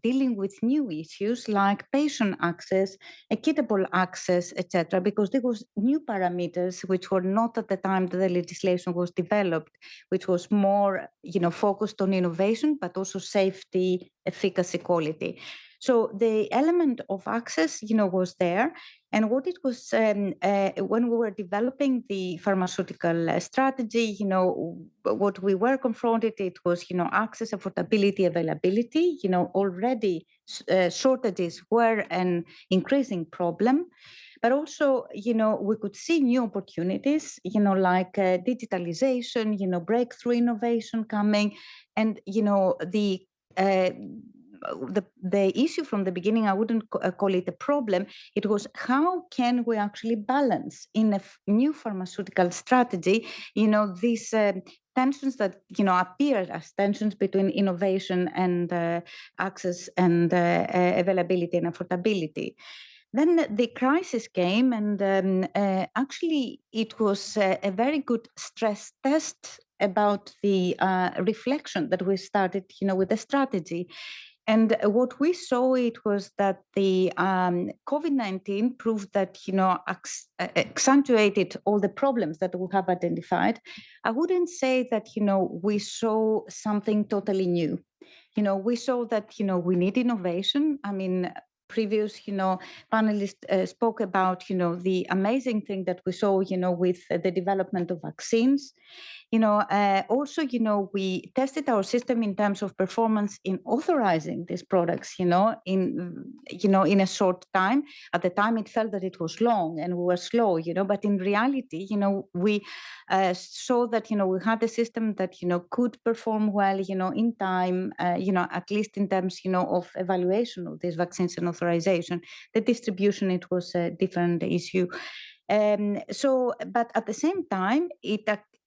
dealing with new issues like patient access, equitable access, etc., because there was new parameters which were not at the time that the legislation was developed, which was more, focused on innovation, but also safety, efficacy, quality. So the element of access, was there. And what it was, when we were developing the pharmaceutical strategy, what we were confronted, it was, access, affordability, availability, already shortages were an increasing problem. But also, we could see new opportunities, like digitalization, breakthrough innovation coming. And, the issue from the beginning, I wouldn't call it a problem. It was how can we actually balance in a new pharmaceutical strategy, these tensions that, appear as tensions between innovation and access and availability and affordability. Then the crisis came, and actually it was a very good stress test about the reflection that we started, with the strategy. And what we saw, it was that the COVID-19 proved that, accentuated all the problems that we have identified. I wouldn't say that, we saw something totally new. We saw that, we need innovation. I mean, previous, panelists spoke about, the amazing thing that we saw, with the development of vaccines. Also, we tested our system in terms of performance in authorizing these products, in a short time. At the time, it felt that it was long and we were slow, but in reality, we saw that, we had a system that, could perform well, in time, at least in terms, of evaluation of these vaccines and authorization. The distribution, it was a different issue. But at the same time,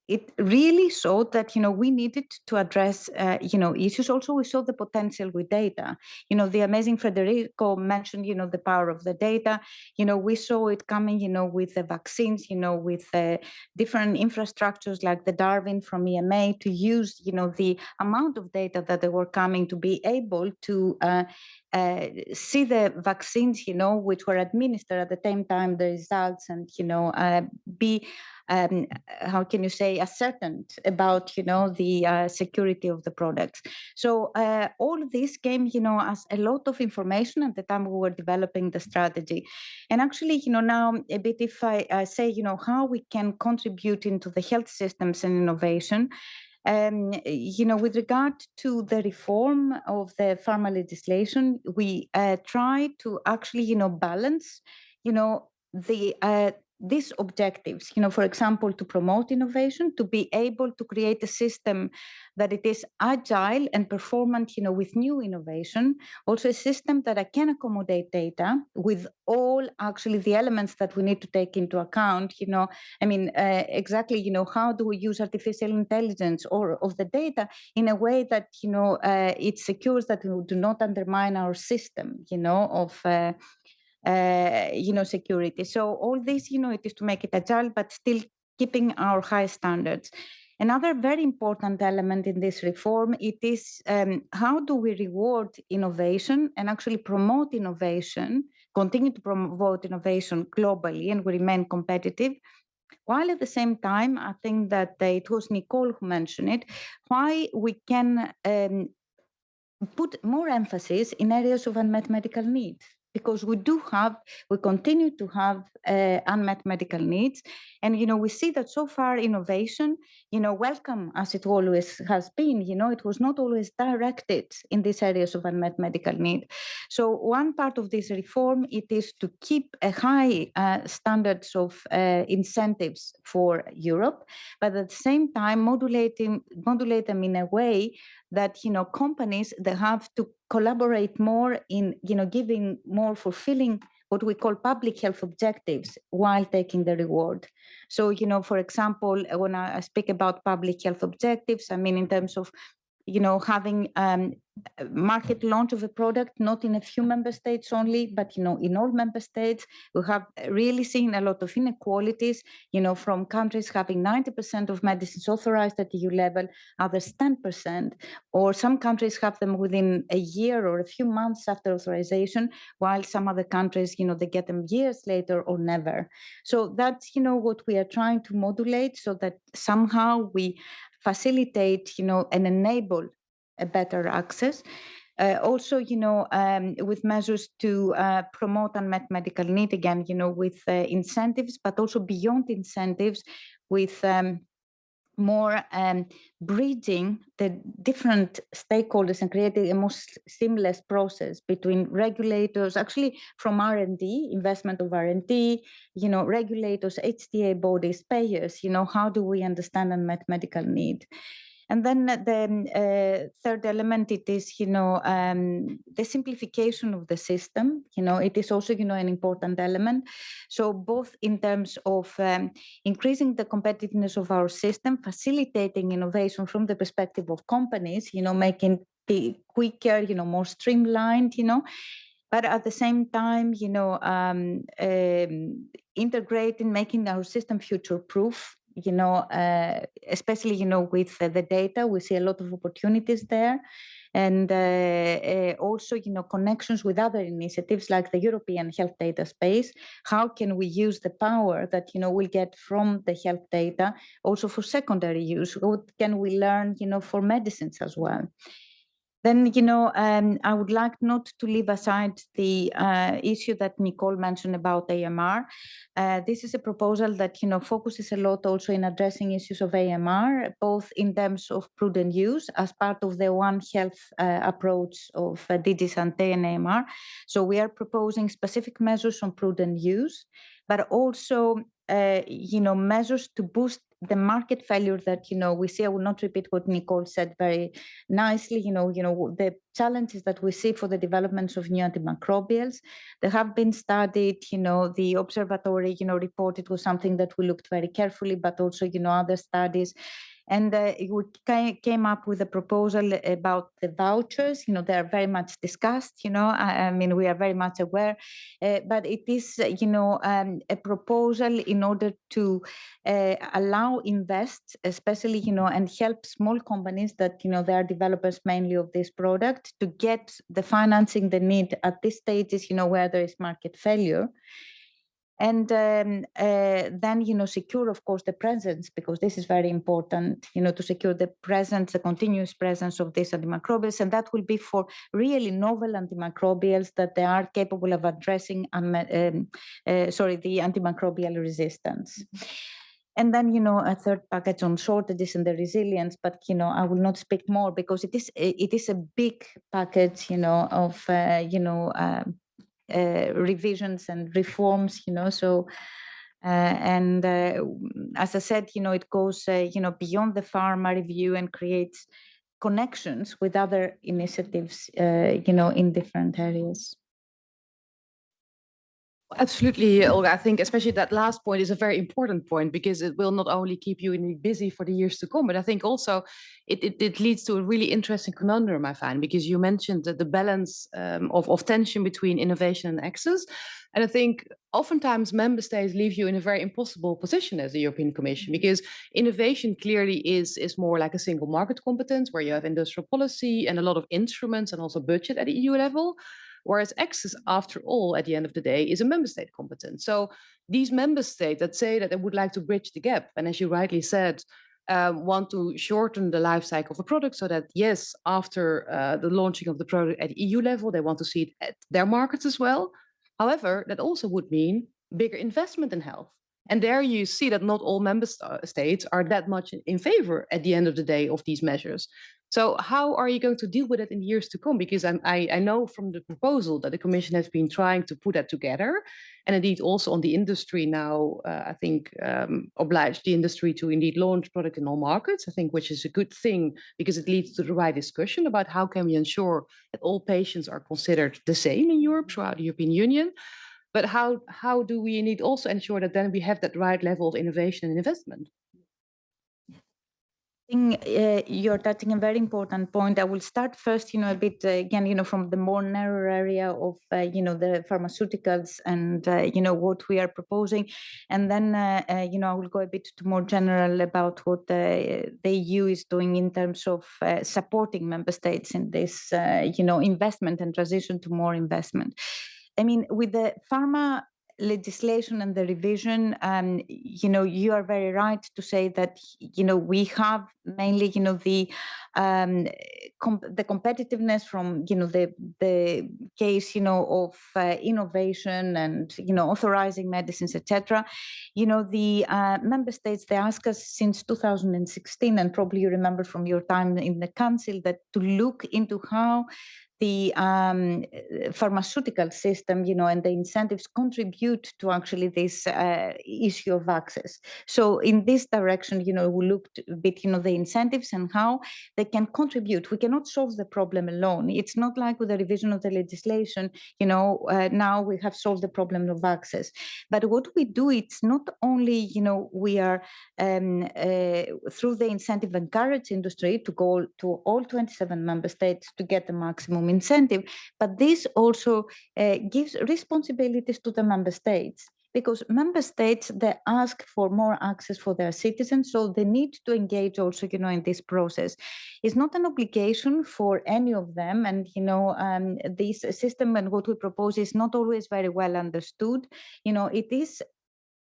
it really showed that, we needed to address, issues. Also, we saw the potential with data. The amazing Frederico mentioned, the power of the data. We saw it coming, with the vaccines, with different infrastructures like the Darwin from EMA to use, the amount of data that they were coming to be able to see the vaccines, which were administered at the same time, the results, and, be, how can you say, ascertained about, the security of the products. So all of this came, as a lot of information at the time we were developing the strategy. And actually, now a bit, if I say, how we can contribute into the health systems and innovation, with regard to the reform of the pharma legislation, we try to actually, balance, these objectives, for example, to promote innovation, to be able to create a system that it is agile and performant, with new innovation, also a system that can accommodate data with all actually the elements that we need to take into account, exactly, how do we use artificial intelligence or of the data in a way that, it secures that we do not undermine our system, of security. So all this, it is to make it agile, but still keeping our high standards. Another very important element in this reform, it is how do we reward innovation and actually promote innovation, continue to promote innovation globally, and we remain competitive, while at the same time, I think that it was Nicole who mentioned it, why we can put more emphasis in areas of unmet medical needs, because we continue to have unmet medical needs. And, we see that so far innovation, welcome as it always has been, it was not always directed in these areas of unmet medical need. So one part of this reform, it is to keep a high standards of incentives for Europe, but at the same time modulate them in a way that, companies, they have to collaborate more in, giving more fulfilling what we call public health objectives while taking the reward. So, for example, when I speak about public health objectives, I mean in terms of, having market launch of a product, not in a few member states only, but, in all member states. We have really seen a lot of inequalities, from countries having 90% of medicines authorized at EU level, others 10%, or some countries have them within a year or a few months after authorization, while some other countries, they get them years later or never. So that's, what we are trying to modulate, so that somehow we facilitate, and enable a better access. Also, with measures to promote unmet medical need, again, with incentives, but also beyond incentives, with more bridging the different stakeholders and creating a more seamless process between regulators, actually from R&D, investment of R&D, regulators, HTA bodies, payers, how do we understand unmet medical need? And then the third element, it is, the simplification of the system. It is also, an important element. So both in terms of increasing the competitiveness of our system, facilitating innovation from the perspective of companies, making it quicker, more streamlined, but at the same time, integrating, making our system future-proof. Especially, with the data, we see a lot of opportunities there. And also, connections with other initiatives like the European health data space. How can we use the power that, we get from the health data also for secondary use? What can we learn, for medicines as well? Then, I would like not to leave aside the issue that Nicole mentioned about AMR. This is a proposal that, focuses a lot also in addressing issues of AMR, both in terms of prudent use as part of the One Health approach of DG SANTE and AMR. So we are proposing specific measures on prudent use, but also, measures to boost the market failure that, we see. I will not repeat what Nicole said very nicely. The challenges that we see for the developments of new antimicrobials, they have been studied. The Observatory, report, it was something that we looked very carefully, but also, other studies. And we came up with a proposal about the vouchers. They are very much discussed. I mean, we are very much aware, but it is, a proposal in order to allow invest, especially, and help small companies that, they are developers mainly of this product, to get the financing they need at this stages, where there is market failure. And then, secure, of course, the presence, because this is very important, to secure the presence, the continuous presence of these antimicrobials. And that will be for really novel antimicrobials that they are capable of addressing, the antimicrobial resistance. And then, a third package on shortages and the resilience, but, I will not speak more because it is a big package, of, revisions and reforms, so as I said, it goes, beyond the pharma review and creates connections with other initiatives, in different areas. Absolutely, Olga. I think especially that last point is a very important point because it will not only keep you busy for the years to come, but I think also it leads to a really interesting conundrum, I find, because you mentioned the balance of tension between innovation and access. And I think oftentimes member states leave you in a very impossible position as the European Commission, because innovation clearly is more like a single market competence where you have industrial policy and a lot of instruments and also budget at the EU level. Whereas access, after all, at the end of the day, is a member state competence. So these member states that say that they would like to bridge the gap, and as you rightly said, want to shorten the life cycle of a product so that, yes, after the launching of the product at EU level, they want to see it at their markets as well. However, that also would mean bigger investment in health. And there you see that not all member states are that much in favor at the end of the day of these measures. So how are you going to deal with it in the years to come? Because I know from the proposal that the Commission has been trying to put that together. And indeed also on the industry now, I think, oblige the industry to indeed launch product in all markets, I think, which is a good thing because it leads to the right discussion about how can we ensure that all patients are considered the same in Europe throughout the European Union. But how do we indeed also ensure that then we have that right level of innovation and investment? You're touching a very important point. I will start first, a bit again, from the more narrow area of, the pharmaceuticals and, what we are proposing. And then, I will go a bit to more general about what the EU is doing in terms of supporting member states in this, investment and transition to more investment. I mean, with the pharma legislation and the revision, you are very right to say that, we have mainly, the competitiveness from, the case, of innovation and, authorizing medicines, etc. The member states, they ask us since 2016, and probably you remember from your time in the council, that to look into how the pharmaceutical system, and the incentives contribute to actually this issue of access. So in this direction, we looked a bit, the incentives and how they can contribute. We cannot solve the problem alone. It's not like with the revision of the legislation, now we have solved the problem of access. But what we do, it's not only, we are through the incentive encourage industry to go to all 27 member states to get the maximum incentive, but this also gives responsibilities to the member states, because member states, they ask for more access for their citizens, so they need to engage also, in this process. It's not an obligation for any of them, and this system and what we propose is not always very well understood. It is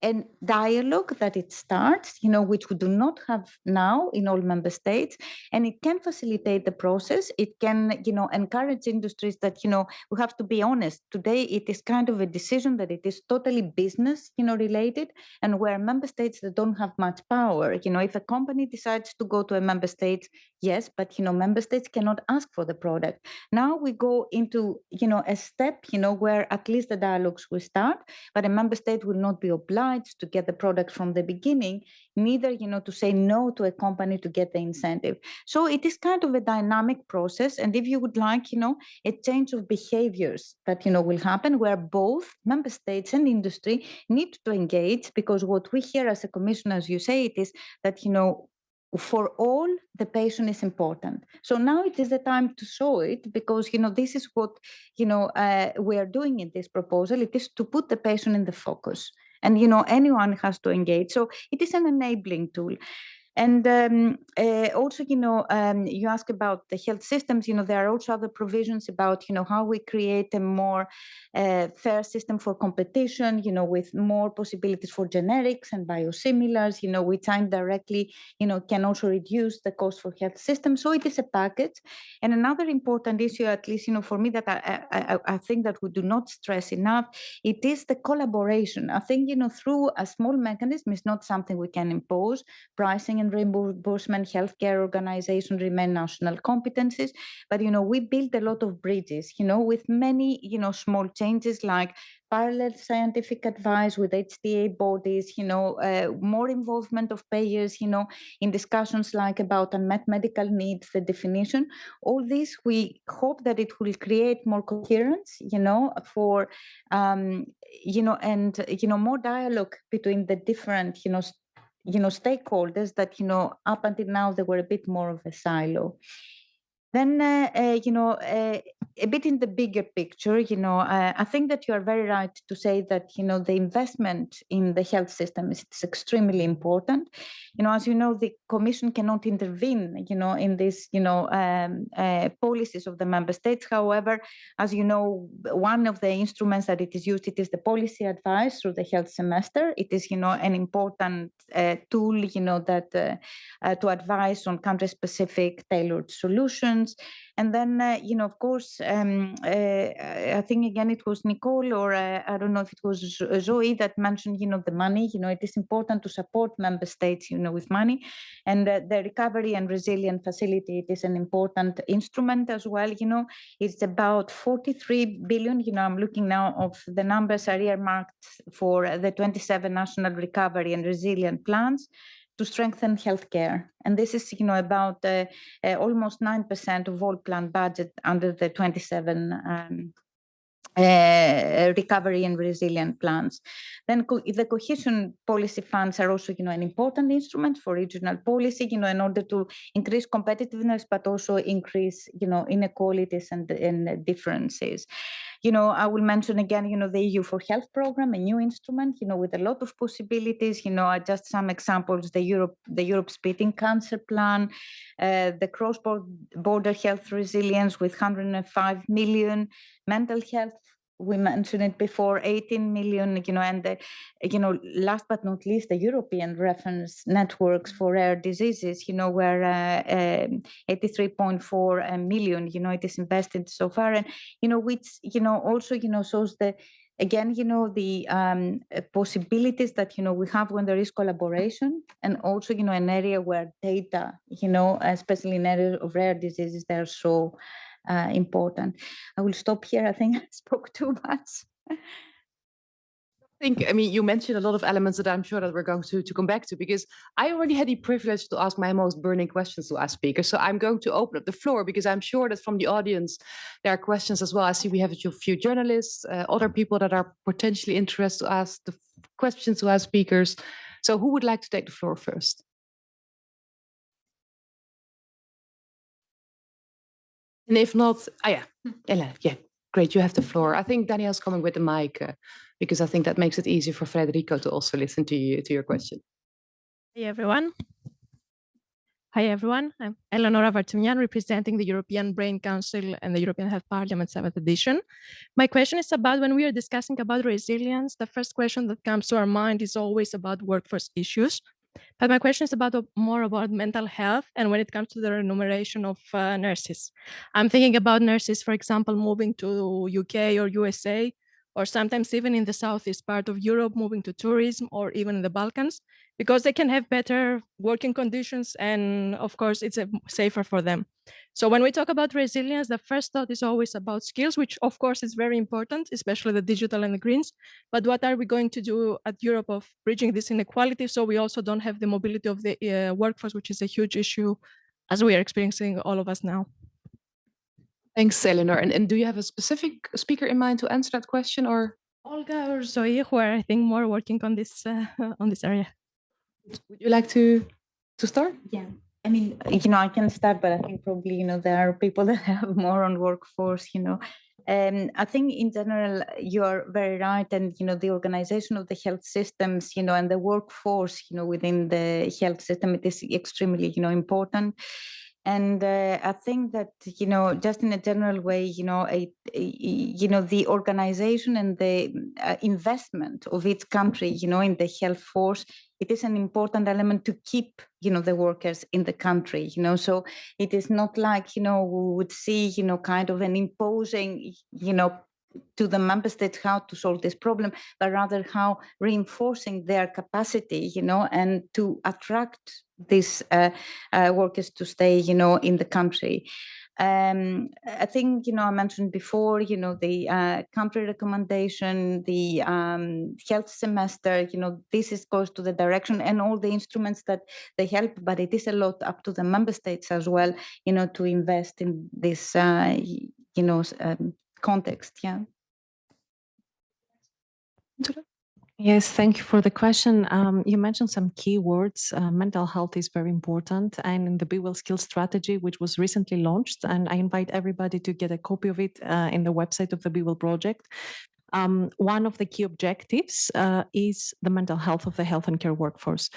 a dialogue that it starts, which we do not have now in all member states, and it can facilitate the process. It can, encourage industries that, we have to be honest. Today, it is kind of a decision that it is totally business, related, and where member states that don't have much power. If a company decides to go to a member state, yes, but member states cannot ask for the product. Now we go into, a step, where at least the dialogues will start, but a member state will not be obliged to get the product from the beginning, neither, to say no to a company to get the incentive. So it is kind of a dynamic process. And if you would like, a change of behaviors that, will happen where both member states and industry need to engage, because what we hear as a commission, as you say, it is that, for all, the patient is important. So now it is the time to show it, because this is what we are doing in this proposal. It is to put the patient in the focus, and anyone has to engage. So it is an enabling tool. And also, you ask about the health systems. There are also other provisions about, how we create a more fair system for competition, with more possibilities for generics and biosimilars, which indirectly, can also reduce the cost for health systems. So it is a package. And another important issue, at least, for me, that I think that we do not stress enough, it is the collaboration. I think, through a small mechanism is not something we can impose. Pricing and reimbursement, healthcare organization remain national competencies, but we build a lot of bridges, with many small changes like parallel scientific advice with HTA bodies, more involvement of payers, in discussions like about unmet medical needs, the definition. All this, we hope that it will create more coherence, for and more dialogue between the different stakeholders that up until now they were a bit more of a silo. Then a bit in the bigger picture, I think that you are very right to say that the investment in the health system is extremely important. As the Commission cannot intervene in these policies of the member states. However, as one of the instruments that it is used, it is the policy advice through the health semester. It is an important tool that to advise on country specific tailored solutions. And then, of course, I think again it was Nicole, or I don't know if it was Zoe that mentioned, the money. It is important to support member states, with money, and the recovery and resilience facility. It is an important instrument as well. It's about 43 billion. I'm looking now of the numbers are earmarked for the 27 national recovery and resilience plans to strengthen healthcare. And this is, about almost 9% of all planned budget under the 27 recovery and resilient plans. Then the cohesion policy funds are also, an important instrument for regional policy, in order to increase competitiveness, but also increase, inequalities and differences. I will mention again, the EU for Health program, a new instrument, with a lot of possibilities. Just some examples: the Europe Splitting Cancer Plan, the cross-border health resilience with 105 million, mental health. We mentioned it before, 18 million, and the, last but not least, the European reference networks for rare diseases, where 83.4 million, it is invested so far, and which also shows the again the possibilities that we have when there is collaboration, and also an area where data, especially in areas of rare diseases, they are so important. I will stop here. I think I spoke too much. I mean, you mentioned a lot of elements that I'm sure that we're going to come back to, because I already had the privilege to ask my most burning questions to our speakers. So I'm going to open up the floor, because I'm sure that from the audience, there are questions as well. I see we have a few journalists, other people that are potentially interested to ask the questions to our speakers. So who would like to take the floor first? And if not, yeah, great, you have the floor. I think Danielle's coming with the mic, because I think that makes it easier for Frederico to also listen to your question. Hey everyone. Hi everyone. I'm Eleonora Vartunian, representing the European Brain Council and the European Health Parliament 7th edition. My question is about, when we are discussing about resilience, the first question that comes to our mind is always about workforce issues. But my question is more about mental health, and when it comes to the remuneration of nurses. I'm thinking about nurses, for example, moving to UK or USA, or sometimes even in the southeast part of Europe, moving to tourism, or even in the Balkans, because they can have better working conditions, and of course it's safer for them. So when we talk about resilience, the first thought is always about skills, which of course is very important, especially the digital and the greens. But what are we going to do at Europe of bridging this inequality, so we also don't have the mobility of the workforce, which is a huge issue as we are experiencing, all of us now? Thanks, Eleanor. And do you have a specific speaker in mind to answer that question, or? Olga or Zoe, who are, I think, more working on this area. Would you like to to start? Yeah. I mean, I can start, but I think probably, there are people that have more on workforce, I think in general, you are very right. And, the organization of the health systems, and the workforce, within the health system, it is extremely, important. And I think that, just in a general way, the organization and the investment of each country, in the health force, it is an important element to keep, the workers in the country, so it is not like, we would see, kind of an imposing, to the member states how to solve this problem, but rather how reinforcing their capacity, and to attract these workers to stay, in the country. I think, I mentioned before, the country recommendation, the health semester, this goes to the direction and all the instruments that they help, but it is a lot up to the member states as well, to invest in this, context. Yeah. Yes, thank you for the question. You mentioned some keywords. Mental health is very important. And in the BeWell Skills Strategy, which was recently launched, and I invite everybody to get a copy of it in the website of the BeWell project. One of the key objectives is the mental health of the health and care workforce.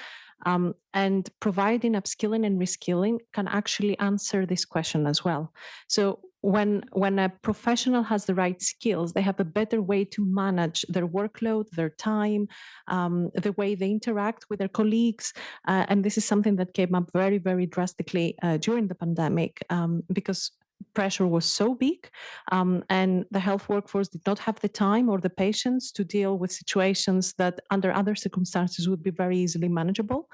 And providing upskilling and reskilling can actually answer this question as well. So when a professional has the right skills, they have a better way to manage their workload, their time, the way they interact with their colleagues. And this is something that came up very, very drastically during the pandemic because pressure was so big and the health workforce did not have the time or the patience to deal with situations that under other circumstances would be very easily manageable.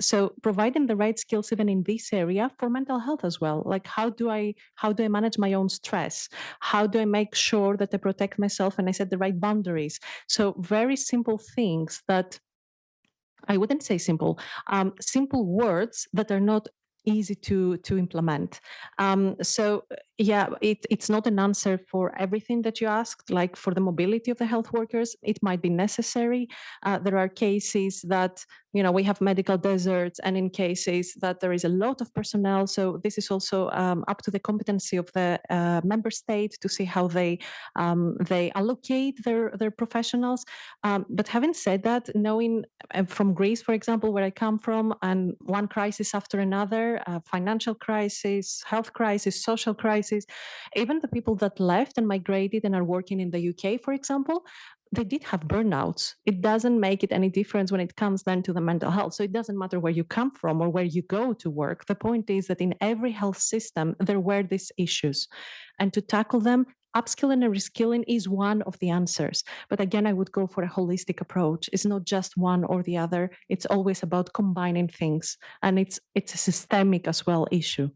So providing the right skills even in this area for mental health as well, like how do I manage my own stress? How do I make sure that I protect myself and I set the right boundaries? So very simple things that I wouldn't say simple words that are not easy to implement. So yeah, it's not an answer for everything that you asked, like for the mobility of the health workers, it might be necessary. There are cases that, we have medical deserts, and in cases that there is a lot of personnel. So this is also up to the competency of the member state to see how they allocate their professionals. But having said that, knowing from Greece, for example, where I come from, and one crisis after another, financial crisis, health crisis, social crisis, even the people that left and migrated and are working in the UK, for example, they did have burnouts. It doesn't make it any difference when it comes then to the mental health. So it doesn't matter where you come from or where you go to work. The point is that in every health system, there were these issues. And to tackle them, upskilling and reskilling is one of the answers. But again, I would go for a holistic approach. It's not just one or the other. It's always about combining things. And it's a systemic as well issue.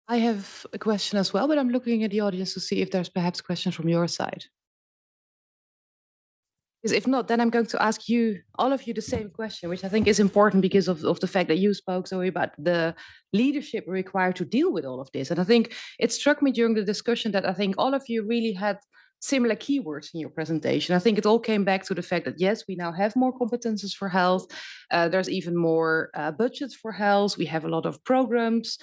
I have a question as well, but I'm looking at the audience to see if there's perhaps questions from your side. Because if not, then I'm going to ask all of you the same question, which I think is important because of the fact that you spoke, Zoe, about the leadership required to deal with all of this. And I think it struck me during the discussion that I think all of you really had similar keywords in your presentation. I think it all came back to the fact that, yes, we now have more competences for health. There's even more budgets for health. We have a lot of programs.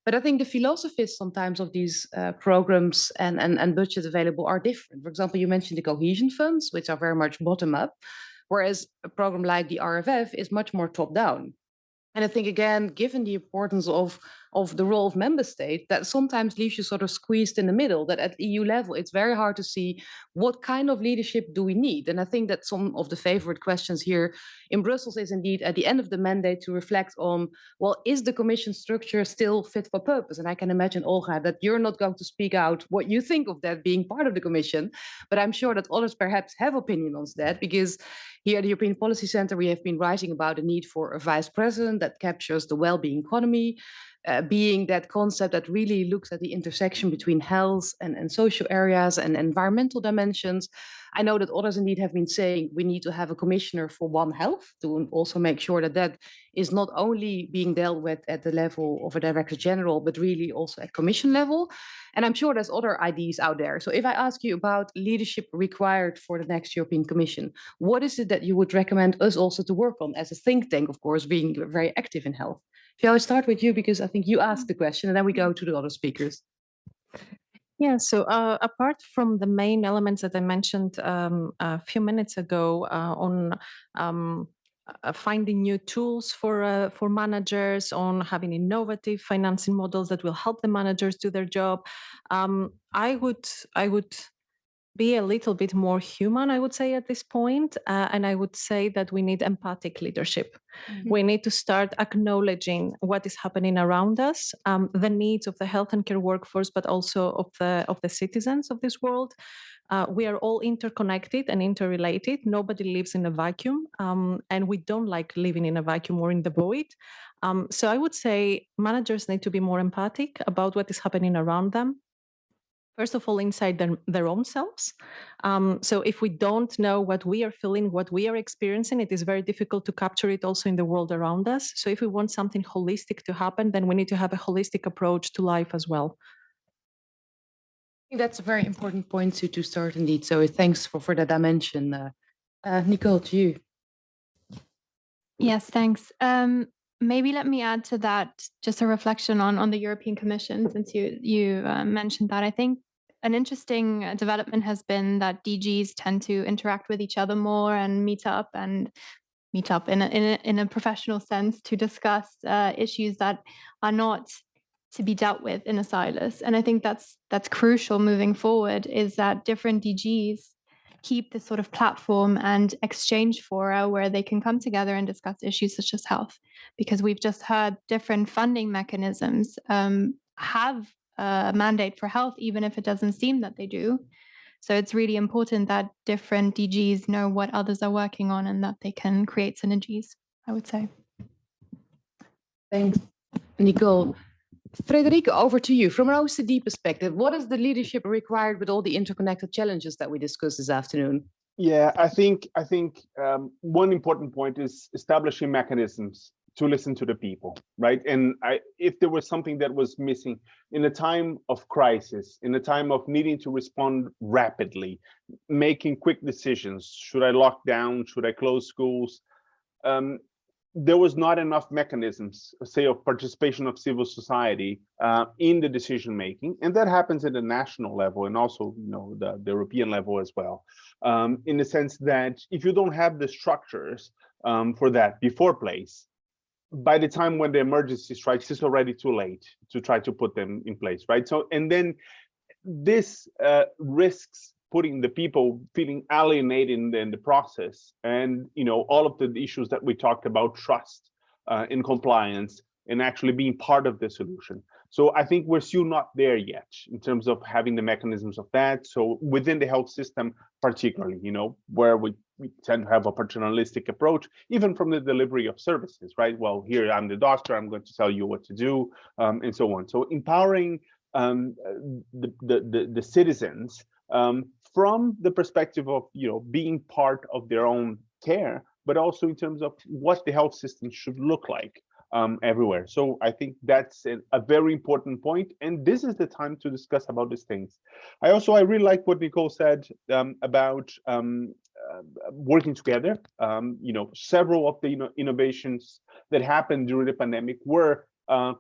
But I think the philosophies sometimes of these programs and budgets available are different. For example, you mentioned the cohesion funds, which are very much bottom up, whereas a program like the RFF is much more top down. And I think, again, given the importance of the role of member states, that sometimes leaves you sort of squeezed in the middle, that at EU level, it's very hard to see what kind of leadership do we need. And I think that some of the favorite questions here in Brussels is indeed at the end of the mandate to reflect on, well, is the Commission structure still fit for purpose? And I can imagine, Olga, that you're not going to speak out what you think of that being part of the Commission, but I'm sure that others perhaps have opinion on that, because here at the European Policy Center, we have been writing about the need for a vice president that captures the well-being economy, being that concept that really looks at the intersection between health and social areas and environmental dimensions. I know that others indeed have been saying we need to have a commissioner for One Health to also make sure that that is not only being dealt with at the level of a director general, but really also at commission level. And I'm sure there's other ideas out there. So if I ask you about leadership required for the next European Commission, what is it that you would recommend us also to work on as a think tank, of course, being very active in health? Shall I start with you, because I think you asked the question, and then we go to the other speakers. Yeah, so apart from the main elements that I mentioned a few minutes ago on finding new tools for managers, on having innovative financing models that will help the managers do their job, I would be a little bit more human, I would say, at this point. And I would say that we need empathic leadership. Mm-hmm. We need to start acknowledging what is happening around us, the needs of the health and care workforce, but also of the citizens of this world. We are all interconnected and interrelated. Nobody lives in a vacuum, and we don't like living in a vacuum or in the void. So I would say managers need to be more empathic about what is happening around them. First of all, inside their own selves. So if we don't know what we are feeling, what we are experiencing, it is very difficult to capture it also in the world around us. So if we want something holistic to happen, then we need to have a holistic approach to life as well. I think that's a very important point to start indeed. So thanks for that dimension. Nicole, to you. Yes, thanks. Maybe let me add to that just a reflection on the European Commission, since you mentioned that. I think an interesting development has been that DGs tend to interact with each other more and meet up in a professional sense to discuss issues that are not to be dealt with in a silos. And I think that's crucial moving forward, is that different DGs keep this sort of platform and exchange fora where they can come together and discuss issues such as health. Because we've just heard different funding mechanisms have a mandate for health, even if it doesn't seem that they do. So it's really important that different DGs know what others are working on and that they can create synergies, I would say. Thanks, Nicole. Frederico, over to you. From an OECD perspective, what is the leadership required with all the interconnected challenges that we discussed this afternoon? Yeah, I think one important point is establishing mechanisms to listen to the people, right? And if there was something that was missing in a time of crisis, in a time of needing to respond rapidly, making quick decisions, should I lock down, should I close schools? There was not enough mechanisms, say, of participation of civil society in the decision making, and that happens at the national level and also, the European level as well. In the sense that if you don't have the structures for that before place, by the time when the emergency strikes, it's already too late to try to put them in place, right? So, and then this risks putting the people feeling alienated in the process, and all of the issues that we talked about, trust in compliance, and actually being part of the solution. So I think we're still not there yet in terms of having the mechanisms of that. So within the health system, particularly, where we tend to have a paternalistic approach, even from the delivery of services, right? Well, here I'm the doctor, I'm going to tell you what to do, and so on. So empowering the citizens from the perspective of being part of their own care, but also in terms of what the health system should look like everywhere. So I think that's a very important point, and this is the time to discuss about these things. I really like what Nicole said about working together. Several of the innovations that happened during the pandemic were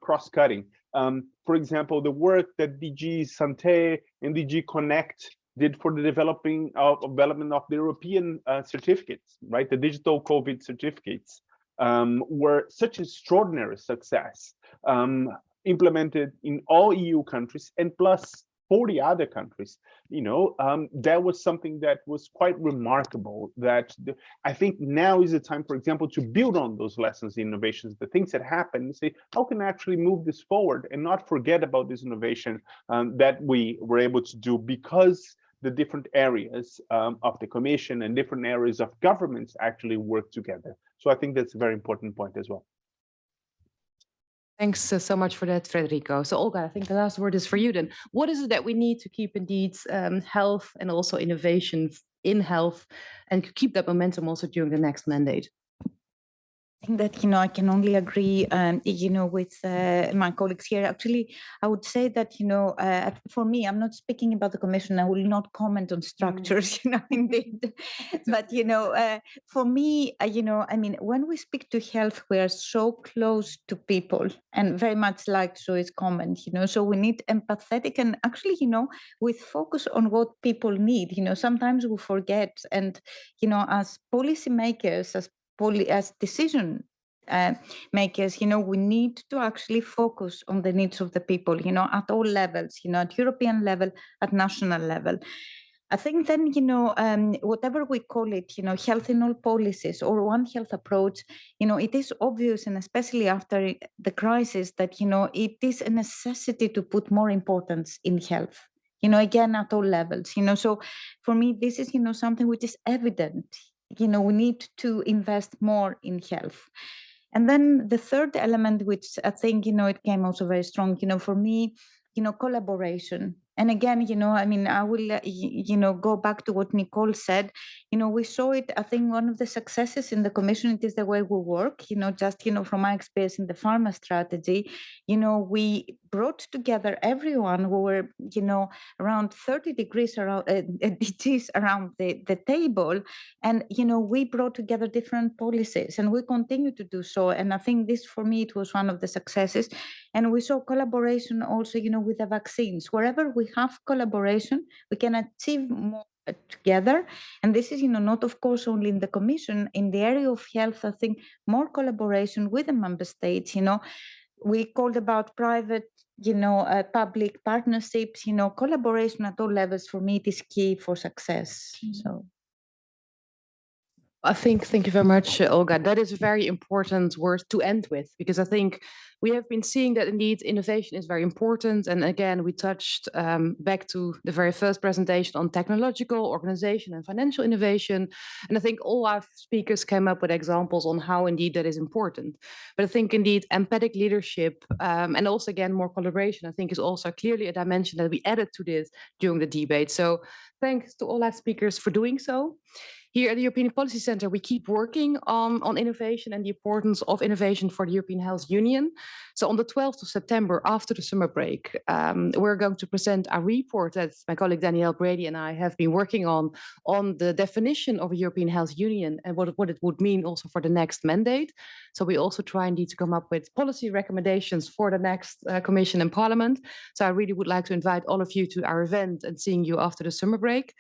cross-cutting. For example, the work that DG SANTE and DG Connect did for the development of the European certificates, right? The digital COVID certificates were such extraordinary success, implemented in all EU countries and plus 40 other countries. That was something that was quite remarkable, that I think now is the time, for example, to build on those lessons, innovations, the things that happen, and say, how can I actually move this forward and not forget about this innovation that we were able to do because the different areas of the Commission and different areas of governments actually work together. So I think that's a very important point as well. Thanks so much for that, Frederico. So Olga, I think the last word is for you then. What is it that we need to keep indeed health and also innovation in health and keep that momentum also during the next mandate? I think that, I can only agree, with my colleagues here. Actually, I would say that, for me, I'm not speaking about the Commission. I will not comment on structures, indeed. But, for me, when we speak to health, we are so close to people and very much like Zoe's comment, so we need empathetic and actually, with focus on what people need. Sometimes we forget, and, as policymakers, as decision makers, we need to actually focus on the needs of the people, at all levels, at European level, at national level. I think then, whatever we call it, health in all policies or one health approach, it is obvious, and especially after the crisis, that, it is a necessity to put more importance in health. Again, at all levels, so for me, this is, something which is evident. We need to invest more in health. And then the third element, which I think, it came also very strong, for me, collaboration. And again, I will, go back to what Nicole said. We saw it, I think one of the successes in the Commission, it is the way we work, just, from my experience in the pharma strategy, we brought together everyone who were, around 30 degrees around, degrees around the table. And, we brought together different policies, and we continue to do so. And I think this, for me, it was one of the successes. And we saw collaboration also, with the vaccines. Wherever we have collaboration, we can achieve more together. And this is, not, of course, only in the Commission. In the area of health, I think more collaboration with the member states. We called about private, public partnerships. Collaboration at all levels, for me, it is key for success. So. Thank you very much, Olga. That is a very important word to end with, because I think we have been seeing that indeed innovation is very important. And again, we touched back to the very first presentation on technological, organization, and financial innovation. And I think all our speakers came up with examples on how indeed that is important. But I think indeed empathic leadership and also again more collaboration, I think is also clearly a dimension that we added to this during the debate. So thanks to all our speakers for doing so. Here at the European Policy Center, we keep working on innovation and the importance of innovation for the European Health Union. So on the 12th of September, after the summer break, we're going to present a report that my colleague Danielle Brady and I have been working on the definition of a European Health Union and what it would mean also for the next mandate. So we also try indeed to come up with policy recommendations for the next Commission and Parliament. So I really would like to invite all of you to our event and seeing you after the summer break.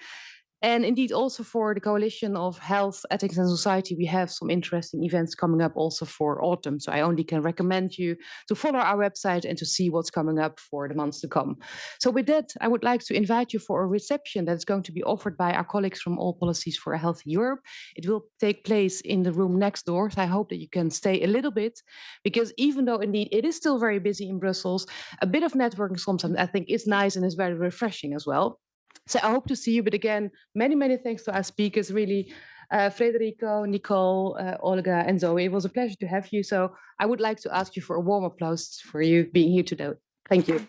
And indeed, also for the Coalition of Health, Ethics and Society, we have some interesting events coming up also for autumn. So I only can recommend you to follow our website and to see what's coming up for the months to come. So with that, I would like to invite you for a reception that's going to be offered by our colleagues from All Policies for a Healthy Europe. It will take place in the room next door. So I hope that you can stay a little bit, because even though indeed it is still very busy in Brussels, a bit of networking sometimes I think is nice and is very refreshing as well. So I hope to see you, but again, many, many thanks to our speakers, really, Frederico, Nicole, Olga, and Zoe. It was a pleasure to have you. So I would like to ask you for a warm applause for you being here today. Thank you.